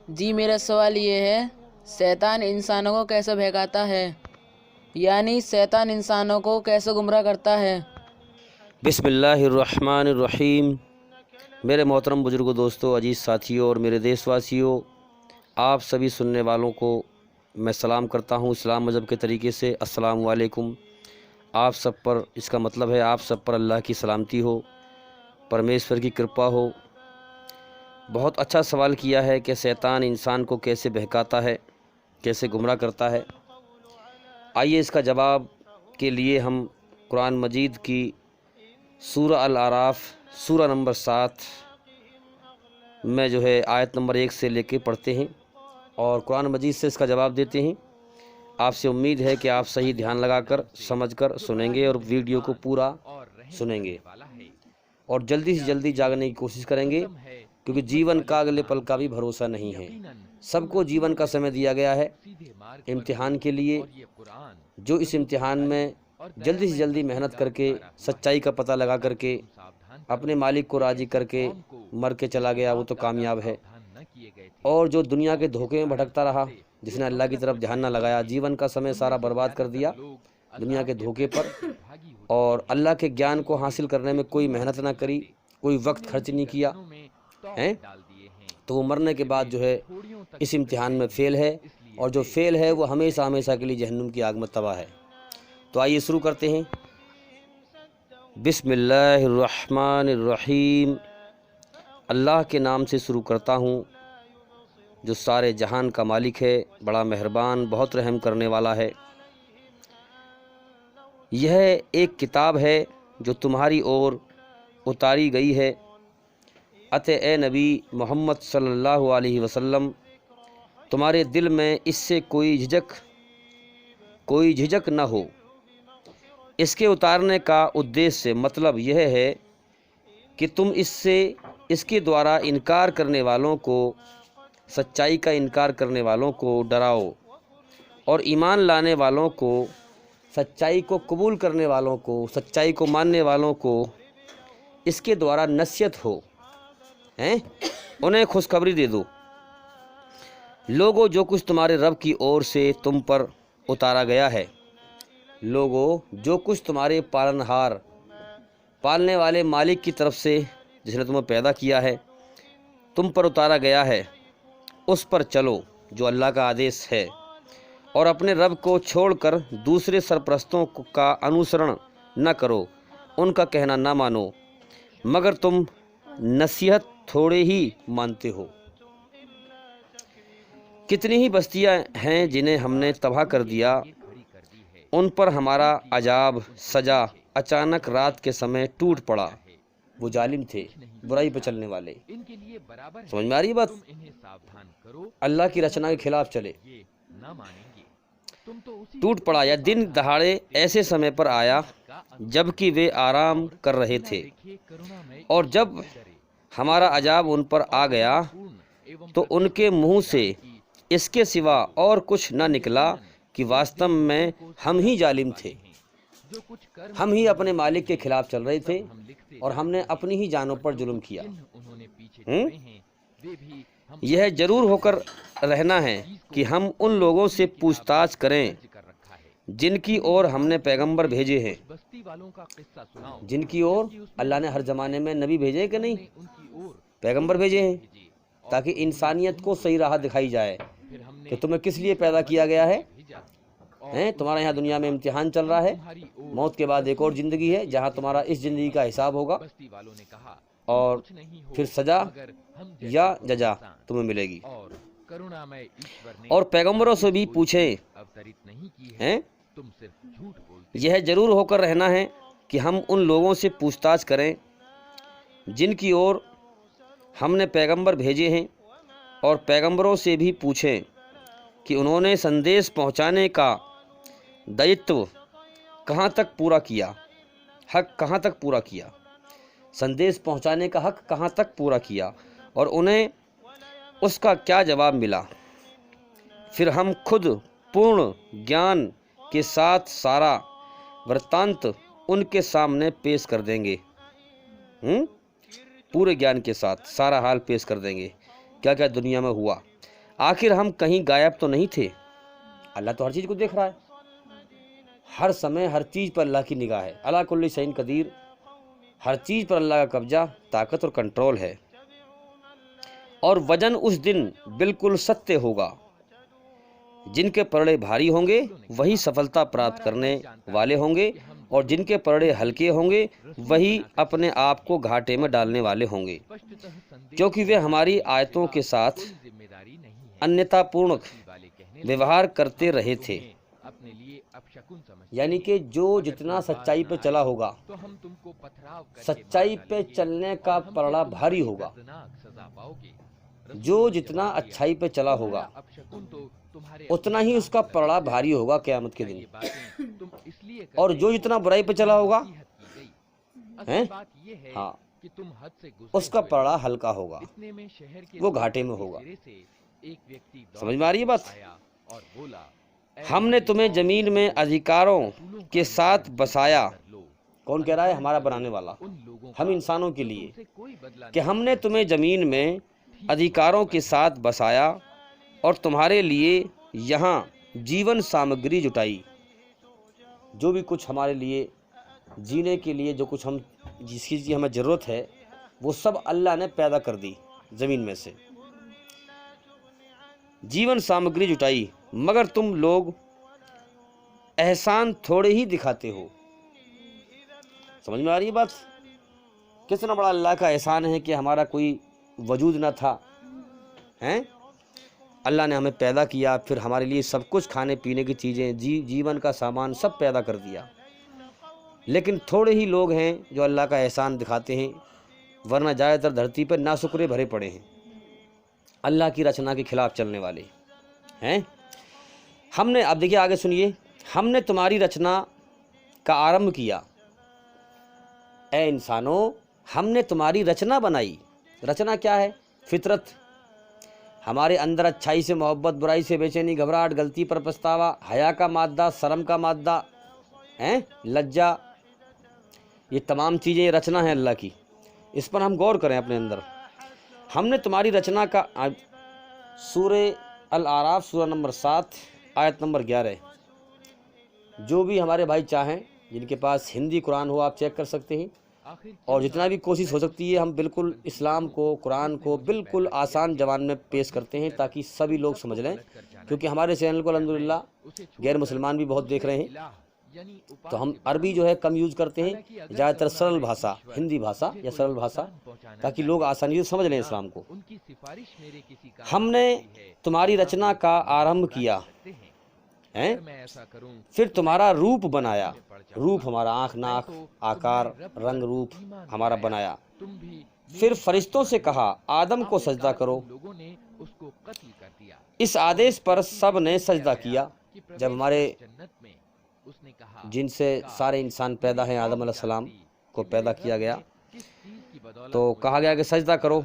جی میرا سوال یہ ہے، شیطان انسانوں کو کیسے بہکاتا ہے؟ یعنی شیطان انسانوں کو کیسے گمراہ کرتا ہے؟ بسم اللہ الرحمن الرحیم۔ میرے محترم بزرگوں، دوستوں، عزیز ساتھیوں اور میرے دیش واسیوں، آپ سبھی سننے والوں کو میں سلام کرتا ہوں اسلام مذہب کے طریقے سے۔ السلام علیکم۔ آپ سب پر، اس کا مطلب ہے آپ سب پر اللہ کی سلامتی ہو، پرمیشور کی کرپا ہو۔ بہت اچھا سوال کیا ہے کہ شیطان انسان کو کیسے بہکاتا ہے، کیسے گمراہ کرتا ہے۔ آئیے اس کا جواب کے لیے ہم قرآن مجید کی سورہ الاعراف سورہ نمبر 7 میں آیت نمبر 1 سے لے کے پڑھتے ہیں اور قرآن مجید سے اس کا جواب دیتے ہیں۔ آپ سے امید ہے کہ آپ صحیح دھیان لگا کر سمجھ کر سنیں گے اور ویڈیو کو پورا سنیں گے اور جلدی سے جلدی جاگنے کی کوشش کریں گے، کیونکہ جیون کا اگلے پل کا بھی بھروسہ نہیں ہے۔ سب کو جیون کا سمے دیا گیا ہے امتحان کے لیے۔ جو اس امتحان میں جلدی سے جلدی محنت کر کے، سچائی کا پتہ لگا کر کے، اپنے مالک کو راضی کر کے مر کے چلا گیا، وہ تو کامیاب ہے۔ اور جو دنیا کے دھوکے میں بھٹکتا رہا، جس نے اللہ کی طرف دھیان نہ لگایا، جیون کا سمے سارا برباد کر دیا دنیا کے دھوکے پر، اور اللہ کے گیان کو حاصل کرنے میں کوئی محنت نہ کری، کوئی وقت خرچ نہیں کیا ہے، تو وہ مرنے کے بعد اس امتحان میں فیل ہے، اور جو فیل ہے وہ ہمیشہ ہمیشہ کے لیے جہنم کی آگ میں تباہ ہے۔ تو آئیے شروع کرتے ہیں۔ بسم اللہ الرحمن الرحیم۔ اللہ کے نام سے شروع کرتا ہوں جو سارے جہان کا مالک ہے، بڑا مہربان، بہت رحم کرنے والا ہے۔ یہ ایک کتاب ہے جو تمہاری اور اتاری گئی ہے، اتے اے نبی محمد صلی اللہ علیہ وسلم، تمہارے دل میں اس سے کوئی جھجک نہ ہو۔ اس کے اتارنے کا ادیش مطلب یہ ہے کہ تم اس کے دوارا انکار کرنے والوں کو، سچائی کا انکار کرنے والوں کو ڈراؤ، اور ایمان لانے والوں کو، سچائی کو قبول کرنے والوں کو، سچائی کو ماننے والوں کو اس کے دوارا نصیحت ہو، انہیں خوشخبری دے دو۔ لوگو، جو کچھ تمہارے رب کی اور سے تم پر اتارا گیا ہے، لوگو، جو کچھ تمہارے پالنہار، پالنے والے مالک کی طرف سے، جس نے تمہیں پیدا کیا ہے، تم پر اتارا گیا ہے، اس پر چلو جو اللہ کا آدیش ہے، اور اپنے رب کو چھوڑ کر دوسرے سرپرستوں کا انوسرن نہ کرو، ان کا کہنا نہ مانو، مگر تم نصیحت تھوڑے ہی مانتے ہو۔ کتنی ہی بستیاں ہیں جنہیں ہم نے تباہ کر دیا، ان پر ہمارا عذاب سجا، اچانک رات کے سمے ٹوٹ پڑا۔ وہ ظالم تھے، برائی پہ چلنے والے۔ سمجھ میں آ رہی بات؟ اللہ کی رچنا کے خلاف چلے، ٹوٹ پڑا، یا دن دہاڑے ایسے سمے پر آیا جب کہ وہ آرام کر رہے تھے، اور جب ہمارا عذاب ان پر آ گیا تو ان کے منہ سے اس کے سوا اور کچھ نہ نکلا کہ واستو میں ہم ہی ظالم تھے، ہم ہی اپنے مالک کے خلاف چل رہے تھے، اور ہم نے اپنی ہی جانوں پر ظلم کیا۔ یہ ضرور ہو کر رہنا ہے کہ ہم ان لوگوں سے پوچھ تاچھ کریں جن کی اور ہم نے پیغمبر بھیجے ہیں۔ جن کی اور اللہ نے ہر زمانے میں نبی بھیجے کہ نہیں، پیغمبر بھیجے ہیں، تاکہ انسانیت کو صحیح راہ دکھائی جائے کہ تمہیں کس لیے پیدا کیا گیا ہے۔ تمہارا یہاں دنیا میں امتحان چل رہا ہے، موت کے بعد ایک اور زندگی ہے جہاں تمہارا اس زندگی کا حساب ہوگا، اور پھر سزا یا جزا تمہیں ملے گی۔ اور پیغمبروں سے بھی پوچھیں، یہ ضرور ہو کر رہنا ہے کہ ہم ان لوگوں سے پوچھ تاچھ کریں جن کی اور ہم نے پیغمبر بھیجے ہیں، اور پیغمبروں سے بھی پوچھیں کہ انہوں نے سندیش پہنچانے کا دائتو کہاں تک پورا کیا، حق کہاں تک پورا کیا، سندیش پہنچانے کا حق کہاں تک پورا کیا، اور انہیں اس کا کیا جواب ملا۔ پھر ہم خود پورن گیان کے ساتھ سارا ورتانت ان کے سامنے پیش کر دیں گے، پورے گیان کے ساتھ سارا حال پیش کر دیں گے، کیا کیا دنیا میں ہوا۔ آخر ہم کہیں غائب تو نہیں تھے؟ اللہ تو ہر چیز کو دیکھ رہا ہے، ہر سمے ہر چیز پر اللہ کی نگاہ ہے۔ علی کل شیء قدیر، ہر چیز پر اللہ کا قبضہ، طاقت اور کنٹرول ہے۔ اور وزن اس دن بالکل ستیہ ہوگا، جن کے پلڑے بھاری ہوں گے وہی سفلتا پراپت کرنے والے ہوں گے، اور جن کے پلڑے ہلکے ہوں گے وہی اپنے آپ کو گھاٹے میں ڈالنے والے ہوں گے، کیونکہ وہ ہماری آیتوں کے ساتھ انیتا پورن ویوہار کرتے رہے تھے۔ یعنی کہ جو جتنا سچائی پہ چلا ہوگا، سچائی پہ چلنے کا پلڑا بھاری ہوگا، جو جتنا اچھائی پہ چلا ہوگا اتنا ہی اس کا پلڑا بھاری ہوگا قیامت کے دن، اور جو جتنا برائی پہ چلا ہوگا ہاں اس کا پلڑا ہلکا ہوگا، وہ گھاٹے میں ہوگا۔ سمجھ میں آ رہی ہے بات؟ ہم نے تمہیں زمین میں ادھیکاروں کے ساتھ بسایا۔ کون کہہ رہا ہے؟ ہمارا بنانے والا، ہم انسانوں کے لیے، کہ ہم نے تمہیں زمین میں ادھیکاروں کے ساتھ بسایا اور تمہارے لیے یہاں جیون سامگری جٹائی۔ جو بھی کچھ ہمارے لیے جینے کے لیے جو کچھ جس چیز کی ہمیں ضرورت ہے وہ سب اللہ نے پیدا کر دی زمین میں سے، جیون سامگری جٹائی، مگر تم لوگ احسان تھوڑے ہی دکھاتے ہو۔ سمجھ میں آ رہی ہے بات؟ کتنا بڑا اللہ کا احسان ہے کہ ہمارا کوئی وجود نہ تھا، اللہ نے ہمیں پیدا کیا، پھر ہمارے لیے سب کچھ کھانے پینے کی چیزیں، جیون کا سامان سب پیدا کر دیا، لیکن تھوڑے ہی لوگ ہیں جو اللہ کا احسان دکھاتے ہیں، ورنہ زیادہ تر دھرتی پر ناشکرے بھرے پڑے ہیں، اللہ کی رچنا کے خلاف چلنے والے ہیں۔ ہم نے، اب دیکھیے آگے سنیے، ہم نے تمہاری رچنا کا آرمبھ کیا۔ اے انسانوں، ہم نے تمہاری رچنا بنائی۔ رچنا کیا ہے؟ فطرت، ہمارے اندر اچھائی سے محبت، برائی سے بے چینی، گھبراہٹ، غلطی پر پچھتاوا، حیا کا مادہ، شرم کا مادہ، لجا، یہ تمام چیزیں رچنا ہے اللہ کی، اس پر ہم غور کریں اپنے اندر۔ ہم نے تمہاری رچنا کا، سورہ الاعراف سورہ نمبر 7 آیت نمبر 11۔ جو بھی ہمارے بھائی چاہیں، جن کے پاس ہندی قرآن ہو، آپ چیک کر سکتے ہیں، اور جتنا بھی کوشش ہو سکتی ہے ہم بالکل اسلام کو، قرآن کو بالکل آسان زبان میں پیش کرتے ہیں تاکہ سبھی لوگ سمجھ لیں، کیونکہ ہمارے چینل کو الحمدللہ غیر مسلمان بھی بہت دیکھ رہے ہیں، تو ہم عربی جو ہے کم یوز کرتے ہیں، زیادہ تر سرل بھاشا، ہندی بھاشا یا سرل بھاشا، تاکہ لوگ آسانی سے سمجھ لیں اسلام کو۔ ہم نے تمہاری رچنا کا آرمبھ کیا، پھر تمہارا روپ بنایا۔ روپ ہمارا آنکھ، ناک، آکار، رنگ، روپ ہمارا بنایا۔ پھر فرشتوں سے کہا آدم کو سجدہ کرو۔ اس آدیش پر سب نے سجدہ کیا۔ جب ہمارے جن سے سارے انسان پیدا ہیں، آدم علیہ السلام کو پیدا کیا گیا تو کہا گیا کہ سجدہ کرو،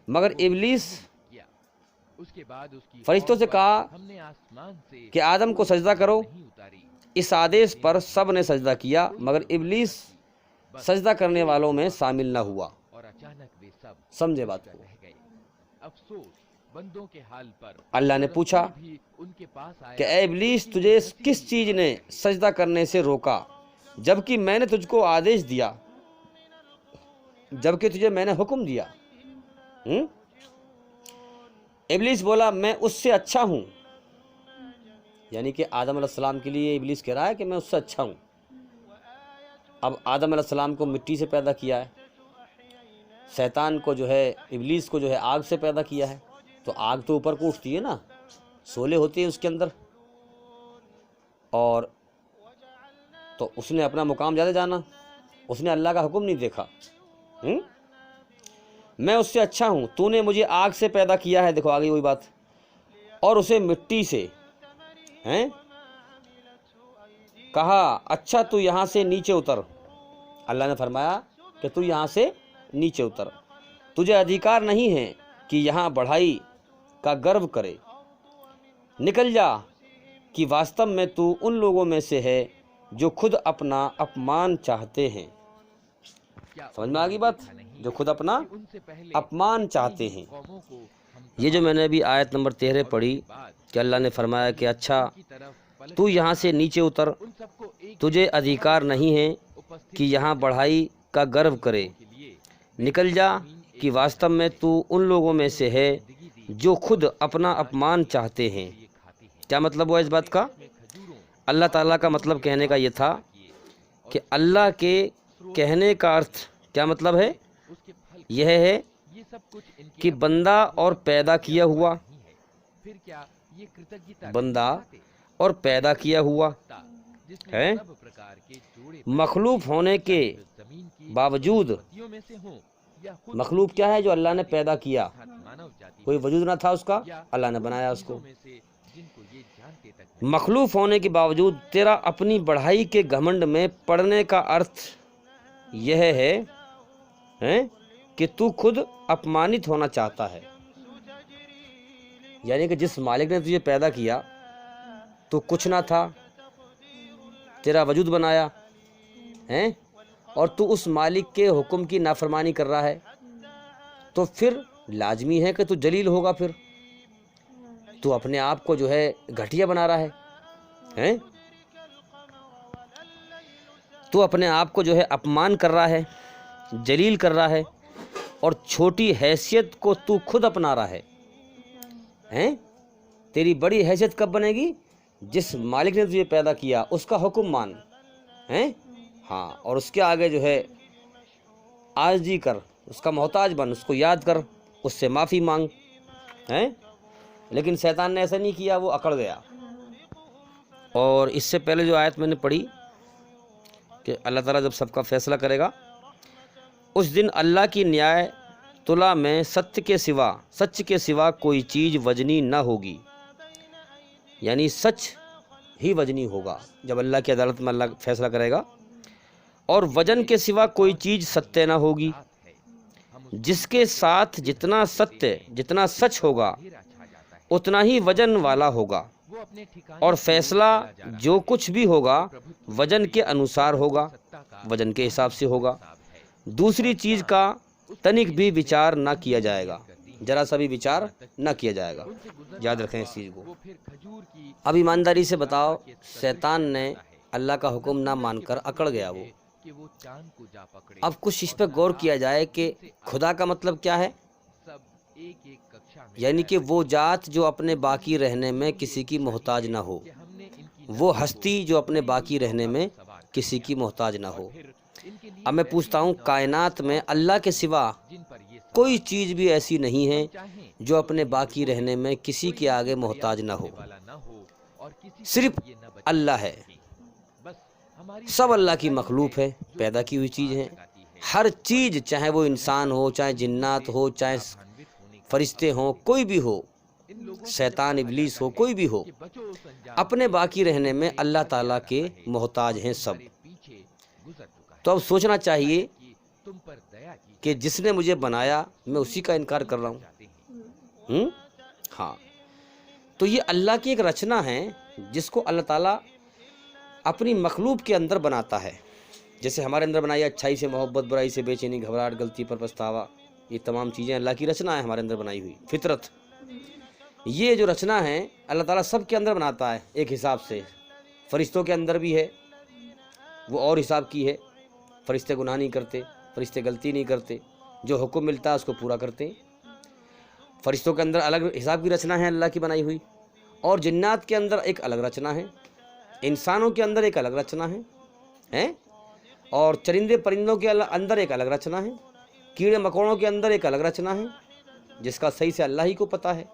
مگر ابلیس، فرشتوں سے کہا کہ آدم کو سجدہ کرو۔ اس آدیش پر سب نے سجدہ کیا مگر ابلیس سجدہ کرنے والوں میں شامل نہ ہوا۔ سمجھے بات کو؟ اللہ نے پوچھا کہ اے ابلیس، تجھے کس چیز نے سجدہ کرنے سے روکا جبکہ میں نے تجھ کو آدیش دیا، جبکہ تجھے میں نے حکم دیا؟ ابلیس بولا میں اس سے اچھا ہوں، یعنی کہ آدم علیہ السلام کے لیے ابلیس کہہ رہا ہے کہ میں اس سے اچھا ہوں۔ اب آدم علیہ السلام کو مٹی سے پیدا کیا ہے، شیطان کو جو ہے، ابلیس کو جو ہے آگ سے پیدا کیا ہے، تو آگ تو اوپر کو اٹھتی ہے نا، شعلے ہوتے ہیں اس کے اندر، اور تو اس نے اپنا مقام زیادہ جانا، اس نے اللہ کا حکم نہیں دیکھا۔ میں اس سے اچھا ہوں، تو نے مجھے آگ سے پیدا کیا ہے، دیکھو آگے وہی بات، اور اسے مٹی سے کہا اچھا تو یہاں سے نیچے اتر۔ اللہ نے فرمایا کہ تو یہاں سے نیچے اتر، تجھے ادھیکار نہیں ہے کہ یہاں بڑھائی کا گرو کرے، نکل جا کہ واستو میں تو ان لوگوں میں سے ہے جو خود اپنا اپمان چاہتے ہیں۔ سمجھ میں آ گئی بات؟ جو خود اپنا اپمان چاہتے ہیں، یہ جو میں نے ابھی آیت نمبر 13 پڑھی کہ اللہ نے فرمایا کہ اچھا تو یہاں سے نیچے اتر، تجھے ادھیکار نہیں ہے کہ یہاں بڑھائی کا گرو کرے، نکل جا کہ واستو میں تو ان لوگوں میں سے ہے جو خود اپنا اپمان چاہتے ہیں۔ کیا مطلب ہوا اس بات کا؟ اللہ تعالیٰ کا مطلب کہنے کا یہ تھا کہ اللہ کے کہنے کا ارتھ کیا مطلب ہے؟ یہ ہے کہ بندہ اور پیدا کیا ہوا، بندہ اور پیدا کیا ہوا ہے، مخلوق ہونے کے باوجود، مخلوق کیا ہے جو اللہ نے پیدا کیا؟ کوئی وجود نہ تھا اس کا، اللہ نے بنایا اس کو۔ مخلوق ہونے کے باوجود تیرا اپنی بڑھائی کے گھمنڈ میں پڑنے کا ارتھ یہ ہے کہ تو خود اپمانت ہونا چاہتا ہے، یعنی کہ جس مالک نے تجھے پیدا کیا تو کچھ نہ تھا، تیرا وجود بنایا ہے، اور تو اس مالک کے حکم کی نافرمانی کر رہا ہے، تو پھر لازمی ہے کہ تو جلیل ہوگا، پھر تو اپنے آپ کو جو ہے گھٹیا بنا رہا ہے، تو اپنے آپ کو جو ہے اپمان کر رہا ہے، جلیل کر رہا ہے، اور چھوٹی حیثیت کو تو خود اپنا رہا ہے۔ تیری بڑی حیثیت کب بنے گی؟ جس مالک نے تجھے پیدا کیا اس کا حکم مان، ہاں، اور اس کے آگے جو ہے عاجزی کر، اس کا محتاج بن، اس کو یاد کر، اس سے معافی مانگ، لیکن شیطان نے ایسا نہیں کیا، وہ اکڑ گیا۔ اور اس سے پہلے جو آیت میں نے پڑھی کہ اللہ تعالیٰ جب سب کا فیصلہ کرے گا اس دن اللہ کی نیائے طلع میں سچ کے سوا کوئی چیز وزنی نہ ہوگی، یعنی سچ ہی وزنی ہوگا جب اللہ کی عدالت میں اللہ فیصلہ کرے گا، اور وزن کے سوا کوئی چیز ستیہ نہ ہوگی۔ جس کے ساتھ جتنا سچ ہوگا اتنا ہی وزن والا ہوگا، اور فیصلہ جو کچھ بھی ہوگا وزن کے انوسار ہوگا، وزن کے حساب سے ہوگا۔ دوسری چیز کا تنک بھی وچار نہ کیا جائے گا، ذرا سا بھی وچار نہ کیا جائے گا، یاد رکھیں اس چیز کو۔ اب ایمانداری سے بتاؤ، شیطان نے اللہ کا حکم نہ مان کر اکڑ گیا وہ۔ اب کچھ اس پہ غور کیا جائے کہ خدا کا مطلب کیا ہے، یعنی کہ وہ ذات جو اپنے باقی رہنے میں کسی کی محتاج نہ ہو، وہ ہستی جو اپنے باقی رہنے میں کسی کی محتاج نہ ہو۔ اب میں پوچھتا ہوں، کائنات میں اللہ کے سوا کوئی چیز بھی ایسی نہیں ہے جو اپنے باقی رہنے میں کسی کے آگے محتاج نہ ہو، صرف اللہ ہے۔ سب اللہ کی مخلوق ہے، پیدا کی ہوئی چیز ہے، ہر چیز، چاہے وہ انسان ہو، چاہے جنات ہو، چاہے فرشتے ہوں، کوئی بھی ہو، شیطان ابلیس ہو، کوئی بھی ہو، اپنے باقی رہنے میں اللہ تعالیٰ کے محتاج ہیں سب۔ تو اب سوچنا چاہیے کہ جس نے مجھے بنایا میں اسی کا انکار کر رہا ہوں۔ ہاں، تو یہ اللہ کی ایک رچنا ہے جس کو اللہ تعالیٰ اپنی مخلوق کے اندر بناتا ہے، جیسے ہمارے اندر بنائی اچھائی سے محبت، برائی سے بے چینی، گھبراہٹ، غلطی پر پچھتاوا، یہ تمام چیزیں اللہ کی رچنا ہے، ہمارے اندر بنائی ہوئی فطرت۔ یہ جو رچنا ہے اللہ تعالیٰ سب کے اندر بناتا ہے ایک حساب سے۔ فرشتوں کے اندر بھی ہے، وہ اور حساب کی ہے، فرشتے گناہ نہیں کرتے، فرشتے غلطی نہیں کرتے، جو حکم ملتا ہے اس کو پورا کرتے ہیں۔ فرشتوں کے اندر الگ حساب کی رچنا ہے اللہ کی بنائی ہوئی، اور جنات کے اندر ایک الگ رچنا ہے، انسانوں کے اندر ایک الگ رچنا ہے، اور چرندے پرندوں کے اندر ایک الگ رچنا ہے، کیڑے مکوڑوں کے اندر ایک الگ رچنا ہے، جس کا صحیح سے اللہ ہی کو پتہ ہے۔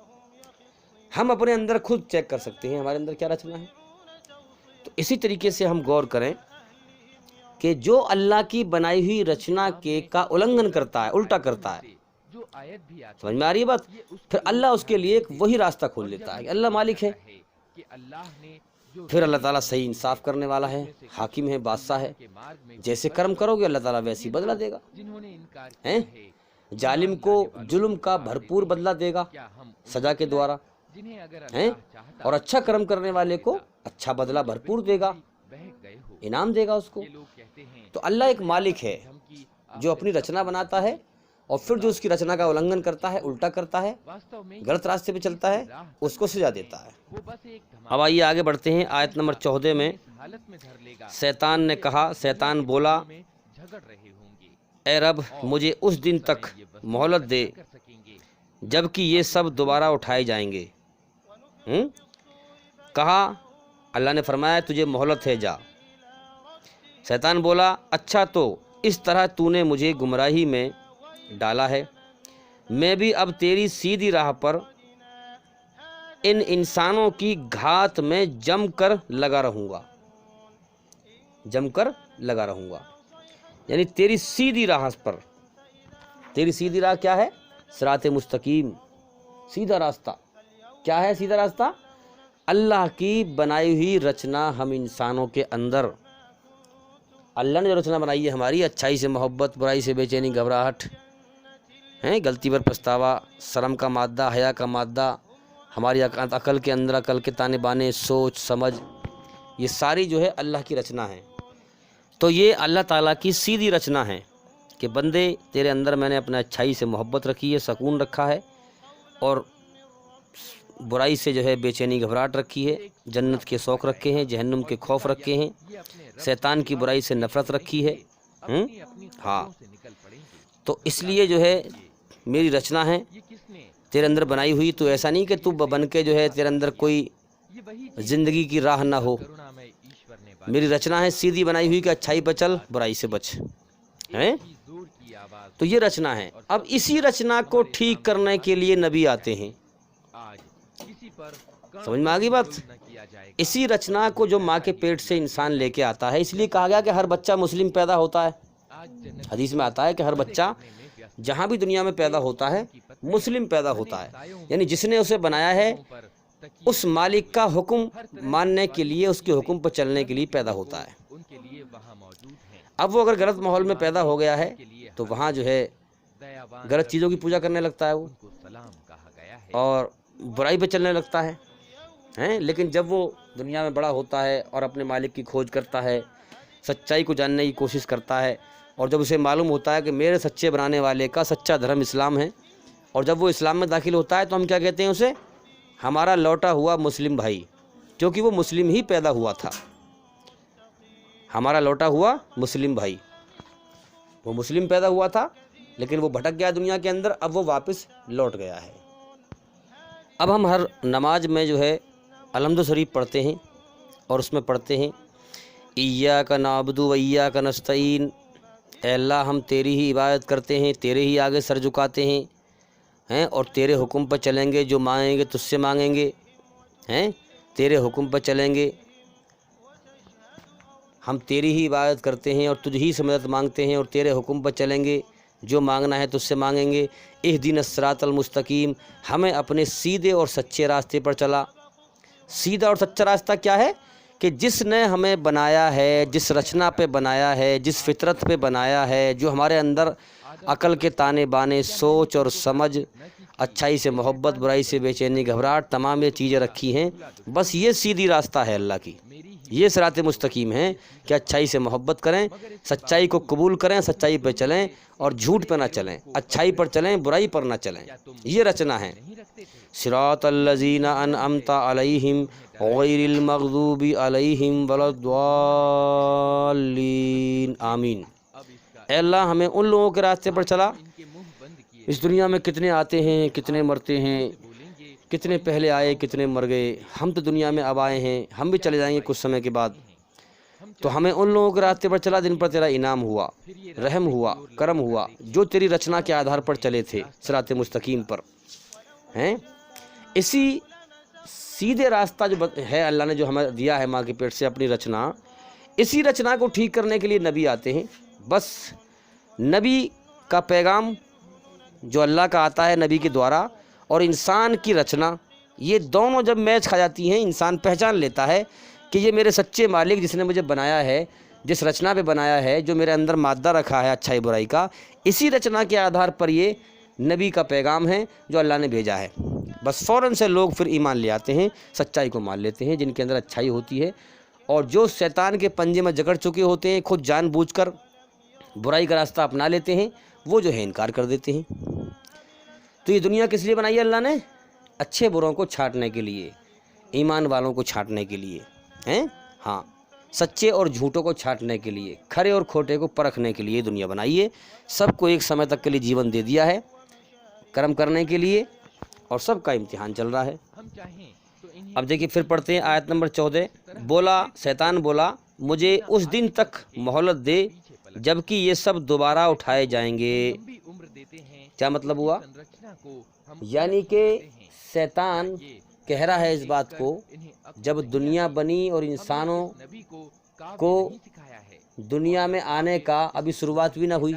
ہم اپنے اندر خود چیک کر سکتے ہیں ہمارے اندر کیا رچنا ہے۔ تو اسی طریقے سے ہم غور کریں کہ جو اللہ کی بنائی ہوئی رچنا کے کا النگھن کرتا ہے، الٹا کرتا ہے، سمجھ میں آ رہی ہے بات؟ پھر اللہ اس کے لیے ایک وہی راستہ کھول دیتا ہے کہ اللہ مالک ہے، پھر اللہ تعالیٰ صحیح انصاف کرنے والا ہے، حاکم ہے، بادشاہ ہے، جیسے کرم کرو گے اللہ تعالیٰ ویسے ہی بدلہ دے گا، ظالم کو ظلم کا بھرپور بدلہ دے گا سزا کے دوارا، اور اچھا کرم کرنے والے کو اچھا بدلہ بھرپور دے گا، انعام دے گا اس کو۔ تو اللہ ایک مالک ہے جو اپنی رچنا بناتا ہے اور پھر جو اس کی رچنا کا ulلھن کرتا ہے، الٹا کرتا ہے، غلط راستے پہ چلتا ہے، اس کو سزا دیتا ہے۔ اب آئیے آگے بڑھتے ہیں۔ آیت نمبر 14 میں شیطان نے کہا، شیطان بولا، اے رب مجھے اس دن تک مہلت دے جبکہ یہ سب دوبارہ اٹھائے جائیں گے۔ کہا، اللہ نے فرمایا تجھے مہلت ہے، جا۔ شیطان بولا، اچھا تو اس طرح تو نے مجھے گمراہی میں ڈالا ہے، میں بھی اب تیری سیدھی راہ پر ان انسانوں کی گھات میں جم کر لگا رہوں گا، جم کر لگا رہوں گا، یعنی تیری سیدھی راہ پر۔ تیری سیدھی راہ کیا ہے؟ صراط مستقیم، سیدھا راستہ۔ کیا ہے سیدھا راستہ؟ اللہ کی بنائی ہوئی رچنا ہم انسانوں کے اندر، اللہ نے جو رچنا بنائی ہے ہماری، اچھائی سے محبت، برائی سے بے چینی گھبراہٹ، غلطی پر پچھتاوا، شرم کا مادہ، حیا کا مادہ، ہماری عقل کے اندر، عقل کے تانے بانے، سوچ سمجھ، یہ ساری جو ہے اللہ کی رچنا ہے۔ تو یہ اللہ تعالیٰ کی سیدھی رچنا ہے کہ بندے تیرے اندر میں نے اپنا اچھائی سے محبت رکھی ہے، سکون رکھا ہے، اور برائی سے جو ہے بے چینی گھبراہٹ رکھی ہے، جنت کے شوق رکھے ہیں، جہنم کے خوف رکھے ہیں، شیطان کی برائی سے نفرت رکھی ہے۔ ہاں، تو اس لیے جو ہے میری رچنا ہے تیرے اندر بنائی ہوئی، تو ایسا نہیں کہ تو بن کے جو ہے تیرے اندر کوئی زندگی کی راہ نہ ہو۔ میری رچنا ہے سیدھی بنائی ہوئی کہ اچھائی پہ چل، برائی سے بچ، تو یہ رچنا ہے۔ اب اسی رچنا کو ٹھیک کرنے کے لیے نبی آتے ہیں۔ سمجھ میں آ گئی بات؟ اسی رچنا کو جو ماں کے پیٹ سے انسان لے کے آتا ہے، اس لیے کہا گیا کہ ہر بچہ مسلم پیدا ہوتا ہے۔ حدیث میں آتا ہے کہ ہر بچہ جہاں بھی دنیا میں پیدا ہوتا ہے مسلم پیدا ہوتا ہے، یعنی جس نے اسے بنایا ہے اس مالک کا حکم ماننے کے لیے، اس کے حکم پر چلنے کے لیے پیدا ہوتا ہے۔ اب وہ اگر غلط ماحول میں پیدا ہو گیا ہے تو وہاں جو ہے غلط چیزوں کی پوجا کرنے لگتا ہے وہ، اور برائی پہ چلنے لگتا ہے۔ لیکن جب وہ دنیا میں بڑا ہوتا ہے اور اپنے مالک کی کھوج کرتا ہے، سچائی کو جاننے کی کوشش کرتا ہے، اور جب اسے معلوم ہوتا ہے کہ میرے سچے بنانے والے کا سچا دھرم اسلام ہے، اور جب وہ اسلام میں داخل ہوتا ہے تو ہم کیا کہتے ہیں اسے؟ ہمارا لوٹا ہوا مسلم بھائی، کیونکہ وہ مسلم ہی پیدا ہوا تھا۔ ہمارا لوٹا ہوا مسلم بھائی، وہ مسلم پیدا ہوا تھا لیکن وہ بھٹک گیا دنیا کے اندر، اب وہ واپس لوٹ گیا ہے۔ اب ہم ہر نماز میں جو ہے الحمد شریف پڑھتے ہیں، اور اس میں پڑھتے ہیں ایاک نعبد و ایاک نستعین، اے اللہ ہم تیری ہی عبادت کرتے ہیں، تیرے ہی آگے سر جھکاتے ہیں، اور تیرے حکم پر چلیں گے، جو مانگیں گے تجھ سے مانگیں گے، تیرے حکم پر چلیں گے، ہم تیری ہی عبادت کرتے ہیں اور تجھ ہی سے مدد مانگتے ہیں، اور تیرے حکم پر چلیں گے، جو مانگنا ہے تجھ سے مانگیں گے۔ اہدنا الصراط المستقیم، ہمیں اپنے سیدھے اور سچے راستے پر چلا۔ سیدھا اور سچا راستہ کیا ہے؟ کہ جس نے ہمیں بنایا ہے، جس رچنا پہ بنایا ہے، جس فطرت پہ بنایا ہے، جو ہمارے اندر عقل کے تانے بانے، سوچ اور سمجھ، اچھائی سے محبت، برائی سے بے چینی گھبراہٹ، تمام یہ چیزیں رکھی ہیں، بس یہ سیدھی راستہ ہے اللہ کی، یہ صراط مستقیم ہے کہ اچھائی سے محبت کریں، سچائی کو قبول کریں، سچائی پہ چلیں اور جھوٹ پہ نہ چلیں، اچھائی پر چلیں، برائی پر نہ چلیں، یہ رچنا ہے۔ صراط الذین انعمت علیہم غیر المغضوب علیہم ولا الضالین، آمین۔ اے اللہ ہمیں ان لوگوں کے راستے پر چلا، اس دنیا میں کتنے آتے ہیں، کتنے مرتے ہیں، کتنے پہلے آئے، کتنے مر گئے، ہم تو دنیا میں اب آئے ہیں، ہم بھی چلے جائیں گے کچھ سمے کے بعد، تو ہمیں ان لوگوں کے راستے پر چلا جن پر تیرا انعام ہوا، رحم ہوا، کرم ہوا، جو تیری رچنا کے آدھار پر چلے تھے، صراط مستقیم پر ہیں۔ اسی سیدھے راستہ جو ہے اللہ نے جو ہمیں دیا ہے ماں کے پیٹ سے اپنی رچنا، اسی رچنا کو ٹھیک کرنے کے لیے نبی آتے ہیں۔ بس نبی کا پیغام جو اللہ کا آتا ہے نبی کے دوارا، اور انسان کی رچنا، یہ دونوں جب میچ کھا جاتی ہیں، انسان پہچان لیتا ہے کہ یہ میرے سچے مالک جس نے مجھے بنایا ہے، جس رچنا پہ بنایا ہے، جو میرے اندر مادہ رکھا ہے اچھائی برائی کا، اسی رچنا کے آدھار پر یہ نبی کا پیغام ہے جو اللہ نے بھیجا ہے۔ بس فوراً سے لوگ پھر ایمان لے آتے ہیں، سچائی کو مان لیتے ہیں، جن کے اندر اچھائی ہوتی ہے، اور جو شیطان کے پنجے میں جکڑ چکے ہوتے ہیں، خود جان بوجھ کر برائی کا راستہ اپنا لیتے ہیں، وہ جو ہے انکار کر دیتے ہیں۔ تو یہ دنیا کس لیے بنائی ہے اللہ نے؟ اچھے بروں کو چھانٹنے کے لیے، ایمان والوں کو چھانٹنے کے لیے ہیں، ہاں، سچے اور جھوٹوں کو چھانٹنے کے لیے، کھرے اور کھوٹے کو پرکھنے کے لیے دنیا بنائی ہے۔ سب کو ایک سمے تک کے لیے جیون دے دیا ہے کرم کرنے کے لیے، اور سب کا امتحان چل رہا ہے۔ اب دیکھیے پھر پڑھتے ہیں آیت نمبر 14۔ بولا شیطان بولا مجھے اس دن تک مہلت دے جبکہ یہ سب دوبارہ اٹھائے جائیں گے۔ کیا مطلب ہوا؟ یعنی کہ شیطان کہہ رہا ہے اس بات کو، جب دنیا بنی اور انسانوں کو دنیا میں آنے کا ابھی شروعات بھی نہ ہوئی،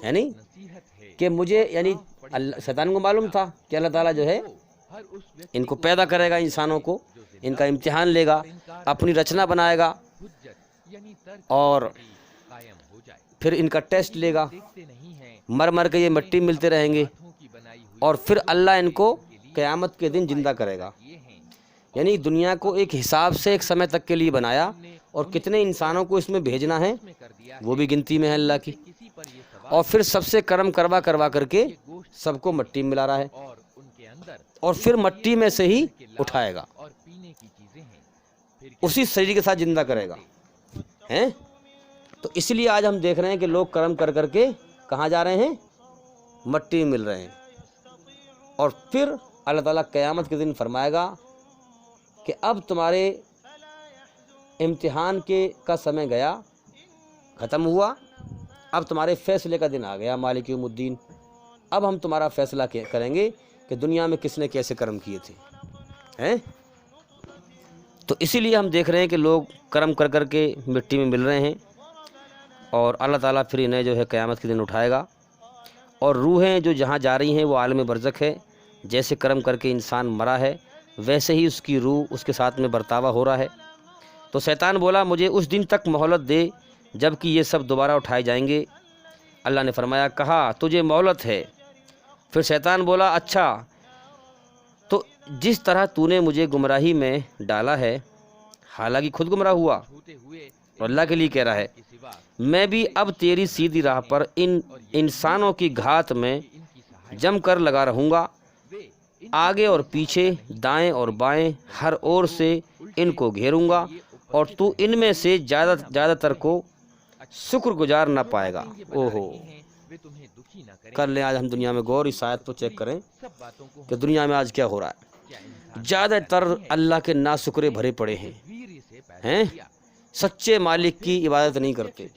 یعنی کہ مجھے، یعنی شیطان کو معلوم تھا کہ اللہ تعالیٰ جو ہے ان کو پیدا کرے گا، انسانوں کو، ان کا امتحان لے گا، اپنی رچنا بنائے گا اور پھر ان کا ٹیسٹ لے گا، مر مر کے یہ مٹی ملتے رہیں گے، اور پھر اللہ ان کو قیامت کے دن زندہ کرے گا۔ یعنی دنیا کو ایک حساب سے ایک سمے تک کے لیے بنایا، اور کتنے انسانوں کو اس میں بھیجنا ہے وہ بھی گنتی میں ہے اللہ کی، اور پھر سب سے کرم کروا کر کے سب کو مٹی میں ملا رہا ہے، اور پھر مٹی میں سے ہی اٹھائے گا، اسی شریر کے ساتھ زندہ کرے گا ہیں۔ تو اس لیے آج ہم دیکھ رہے ہیں کہ لوگ کرم کر کر کے کہاں جا رہے ہیں؟ مٹی میں مل رہے ہیں، اور پھر اللہ تعالیٰ قیامت کے دن فرمائے گا کہ اب تمہارے امتحان کا سمے گیا، ختم ہوا، اب تمہارے فیصلے کا دن آ گیا، مالک یوم الدین۔ اب ہم تمہارا فیصلہ کریں گے کہ دنیا میں کس نے کیسے کرم کیے تھے ہیں۔ تو اسی لیے ہم دیکھ رہے ہیں کہ لوگ کرم کر کر کے مٹی میں مل رہے ہیں، اور اللہ تعالیٰ پھر انہیں جو ہے قیامت کے دن اٹھائے گا، اور روحیں جو جہاں جا رہی ہیں وہ عالم برزخ ہے۔ جیسے کرم کر کے انسان مرا ہے ویسے ہی اس کی روح اس کے ساتھ میں برتاوا ہو رہا ہے۔ تو شیطان بولا مجھے اس دن تک مہلت دے جبکہ یہ سب دوبارہ اٹھائے جائیں گے۔ اللہ نے فرمایا کہا تجھے مہلت ہے۔ پھر شیطان بولا اچھا، تو جس طرح تو نے مجھے گمراہی میں ڈالا ہے، حالانکہ خود گمراہ ہوا اور اللہ کے لیے کہہ رہا ہے، میں بھی اب تیری سیدھی راہ پر ان انسانوں کی گھات میں جم کر لگا رہوں گا، آگے اور پیچھے، دائیں اور بائیں، ہر اور سے ان کو گھیروں گا، اور تو ان میں سے زیادہ تر کو شکر گزار نہ پائے گا۔ اوہو، کر لیں آج ہم دنیا میں غور، اس آیت کو چیک کریں کہ دنیا میں آج کیا ہو رہا ہے۔ زیادہ تر اللہ کے ناشکرے بھرے پڑے ہیں، سچے مالک کی عبادت نہیں کرتے،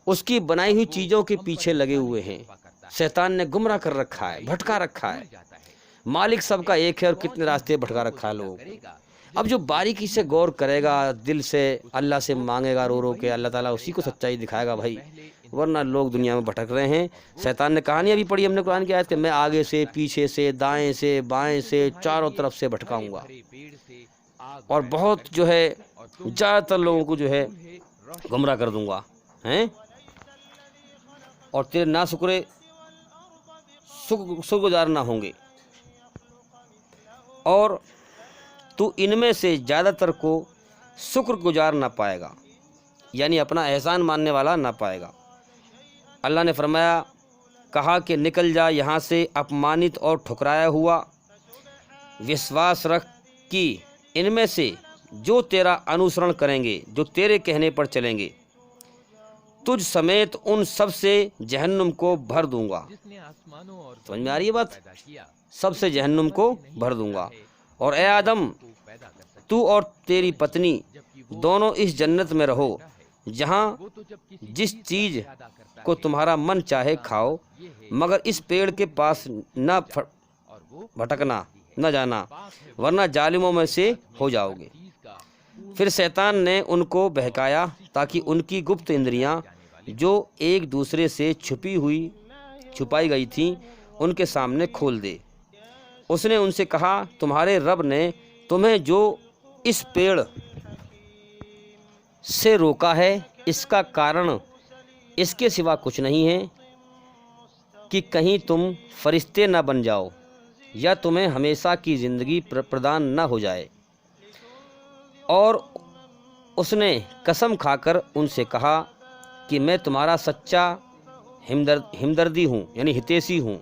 اس کی بنائی ہوئی چیزوں کے پیچھے لگے ہوئے ہیں۔ شیطان نے گمراہ کر رکھا ہے، بھٹکا رکھا ہے۔ مالک سب کا ایک ہے، اور کتنے راستے بھٹکا رکھا ہے لوگوں کو۔ اب جو باریکی سے غور کرے گا، دل سے اللہ سے مانگے گا رو رو کے، اللہ تعالیٰ اسی کو سچائی دکھائے گا بھائی، ورنہ لوگ دنیا میں بھٹک رہے ہیں۔ شیطان نے کہانی ابھی پڑھی ہم نے قرآن کی آیت کہ میں آگے سے، پیچھے سے، دائیں سے، بائیں سے، چاروں طرف سے بھٹکاؤں گا، اور بہت جو ہے زیادہ تر لوگوں کو جو ہے گمراہ کر دوں گا ہیں، اور تیرے ناشکرے شکر گزار نہ ہوں گے، اور تو ان میں سے زیادہ تر کو شکر گزار نہ پائے گا، یعنی اپنا احسان ماننے والا نہ پائے گا۔ اللہ نے فرمایا کہا کہ نکل جا یہاں سے اپمانت اور ٹھکرایا ہوا، وشواس رکھ کہ ان میں سے جو تیرا انوسرن کریں گے، جو تیرے کہنے پر چلیں گے، تجھ سمیت ان سب سے جہنم کو بھر دوں گا۔ سمجھ میں آ رہی ہے بات؟ سب سے جہنم کو بھر دوں گا، اور اے آدم تو اور تیری پتنی دونوں اس جنت میں رہو، جہاں جس چیز کو تمہارا من چاہے کھاؤ، مگر اس پیڑ کے پاس نہ بھٹکنا، نہ جانا، ورنہ ظالموں میں سے ہو جاؤ گے۔ پھر شیطان نے ان کو بہکایا تاکہ ان کی گپت اندریاں جو ایک دوسرے سے چھپائی گئی تھیں ان کے سامنے کھول دے۔ اس نے ان سے کہا تمہارے رب نے تمہیں جو اس پیڑ سے روکا ہے اس کا کارن اس کے سوا کچھ نہیں ہے کہ کہیں تم فرشتے نہ بن جاؤ یا تمہیں ہمیشہ کی زندگی پردان نہ ہو جائے۔ اور اس نے قسم کھا کر ان سے کہا کہ میں تمہارا سچا ہمدردی ہوں یعنی ہتیشی ہوں۔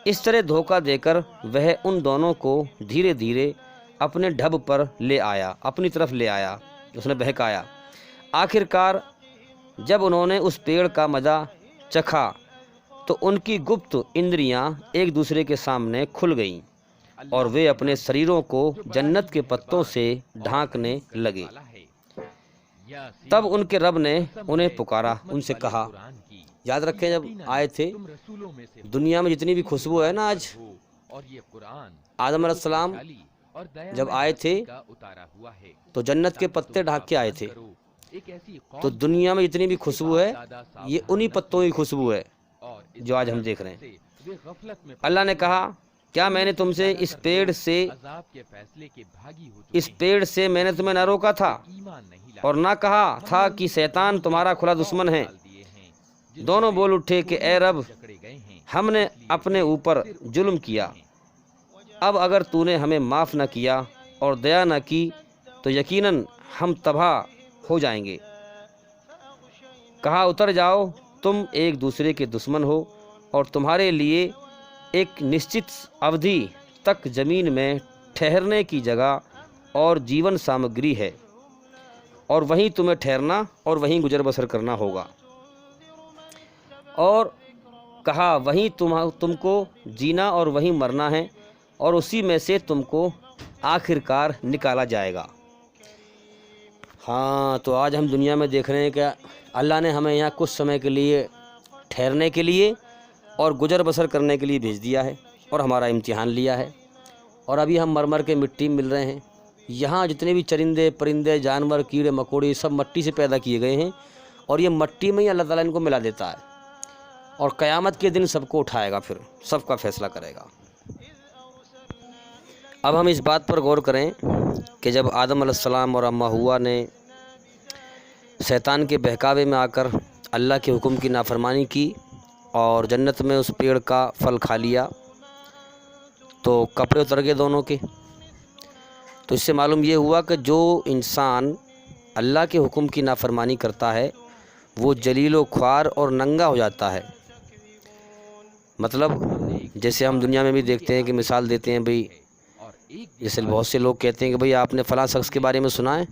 اس طرح دھوکہ دے کر وہ ان دونوں کو دھیرے دھیرے اپنے ڈھب پر لے آیا، اپنی طرف لے آیا، اس نے بہکایا۔ آخر کار جب انہوں نے اس پیڑ کا مزہ چکھا تو ان کی گپت اندریاں ایک دوسرے کے سامنے کھل گئیں اور وہ اپنے شریروں کو جنت کے پتوں سے ڈھانکنے لگے۔ تب ان کے رب نے انہیں پکارا، ان سے کہا، یاد رکھیں جب آئے تھے دنیا میں جتنی بھی خوشبو ہے نا، آج آدم علیہ السلام جب آئے تھے تو جنت کے پتے ڈھانک کے آئے تھے، تو دنیا میں جتنی بھی خوشبو ہے یہ انہی پتوں کی خوشبو ہے جو آج ہم دیکھ رہے ہیں۔ اللہ نے کہا، کیا میں نے تم سے اس پیڑ سے میں نے تمہیں نہ روکا تھا اور نہ کہا تھا کہ شیطان تمہارا کھلا دشمن ہے؟ دونوں بول اٹھے کہ اے رب، ہم نے اپنے اوپر ظلم کیا، اب اگر تو نے ہمیں معاف نہ کیا اور دیا نہ کی تو یقیناً ہم تباہ ہو جائیں گے۔ کہا، اتر جاؤ، تم ایک دوسرے کے دشمن ہو اور تمہارے لیے ایک نشچت اودھی تک زمین میں ٹھہرنے کی جگہ اور جیون سامگری ہے، اور وہیں تمہیں ٹھہرنا اور وہیں گزر بسر کرنا ہوگا۔ اور کہا، وہیں تم کو جینا اور وہیں مرنا ہے، اور اسی میں سے تم کو آخر کار نکالا جائے گا۔ ہاں، تو آج ہم دنیا میں دیکھ رہے ہیں کہ اللہ نے ہمیں یہاں کچھ سمے کے لیے ٹھہرنے کے لیے اور گزر بسر کرنے کے لیے بھیج دیا ہے اور ہمارا امتحان لیا ہے، اور ابھی ہم مر مر کے مٹی میں مل رہے ہیں۔ یہاں جتنے بھی چرندے پرندے جانور کیڑے مکوڑے سب مٹی سے پیدا کیے گئے ہیں، اور یہ مٹی میں ہی اللہ تعالیٰ ان کو ملا دیتا ہے، اور قیامت کے دن سب کو اٹھائے گا، پھر سب کا فیصلہ کرے گا۔ اب ہم اس بات پر غور کریں کہ جب آدم علیہ السلام اور اماں ہوا نے شیطان کے بہکاوے میں آ کر اللہ کے حکم کی نافرمانی کی اور جنت میں اس پیڑ کا پھل کھا لیا، تو کپڑے اتر گئے دونوں کے۔ تو اس سے معلوم یہ ہوا کہ جو انسان اللہ کے حکم کی نافرمانی کرتا ہے وہ جلیل و خوار اور ننگا ہو جاتا ہے۔ مطلب جیسے ہم دنیا میں بھی دیکھتے ہیں کہ مثال دیتے ہیں بھئی، جیسے بہت سے لوگ کہتے ہیں کہ بھئی آپ نے فلاں شخص کے بارے میں سنا ہے؟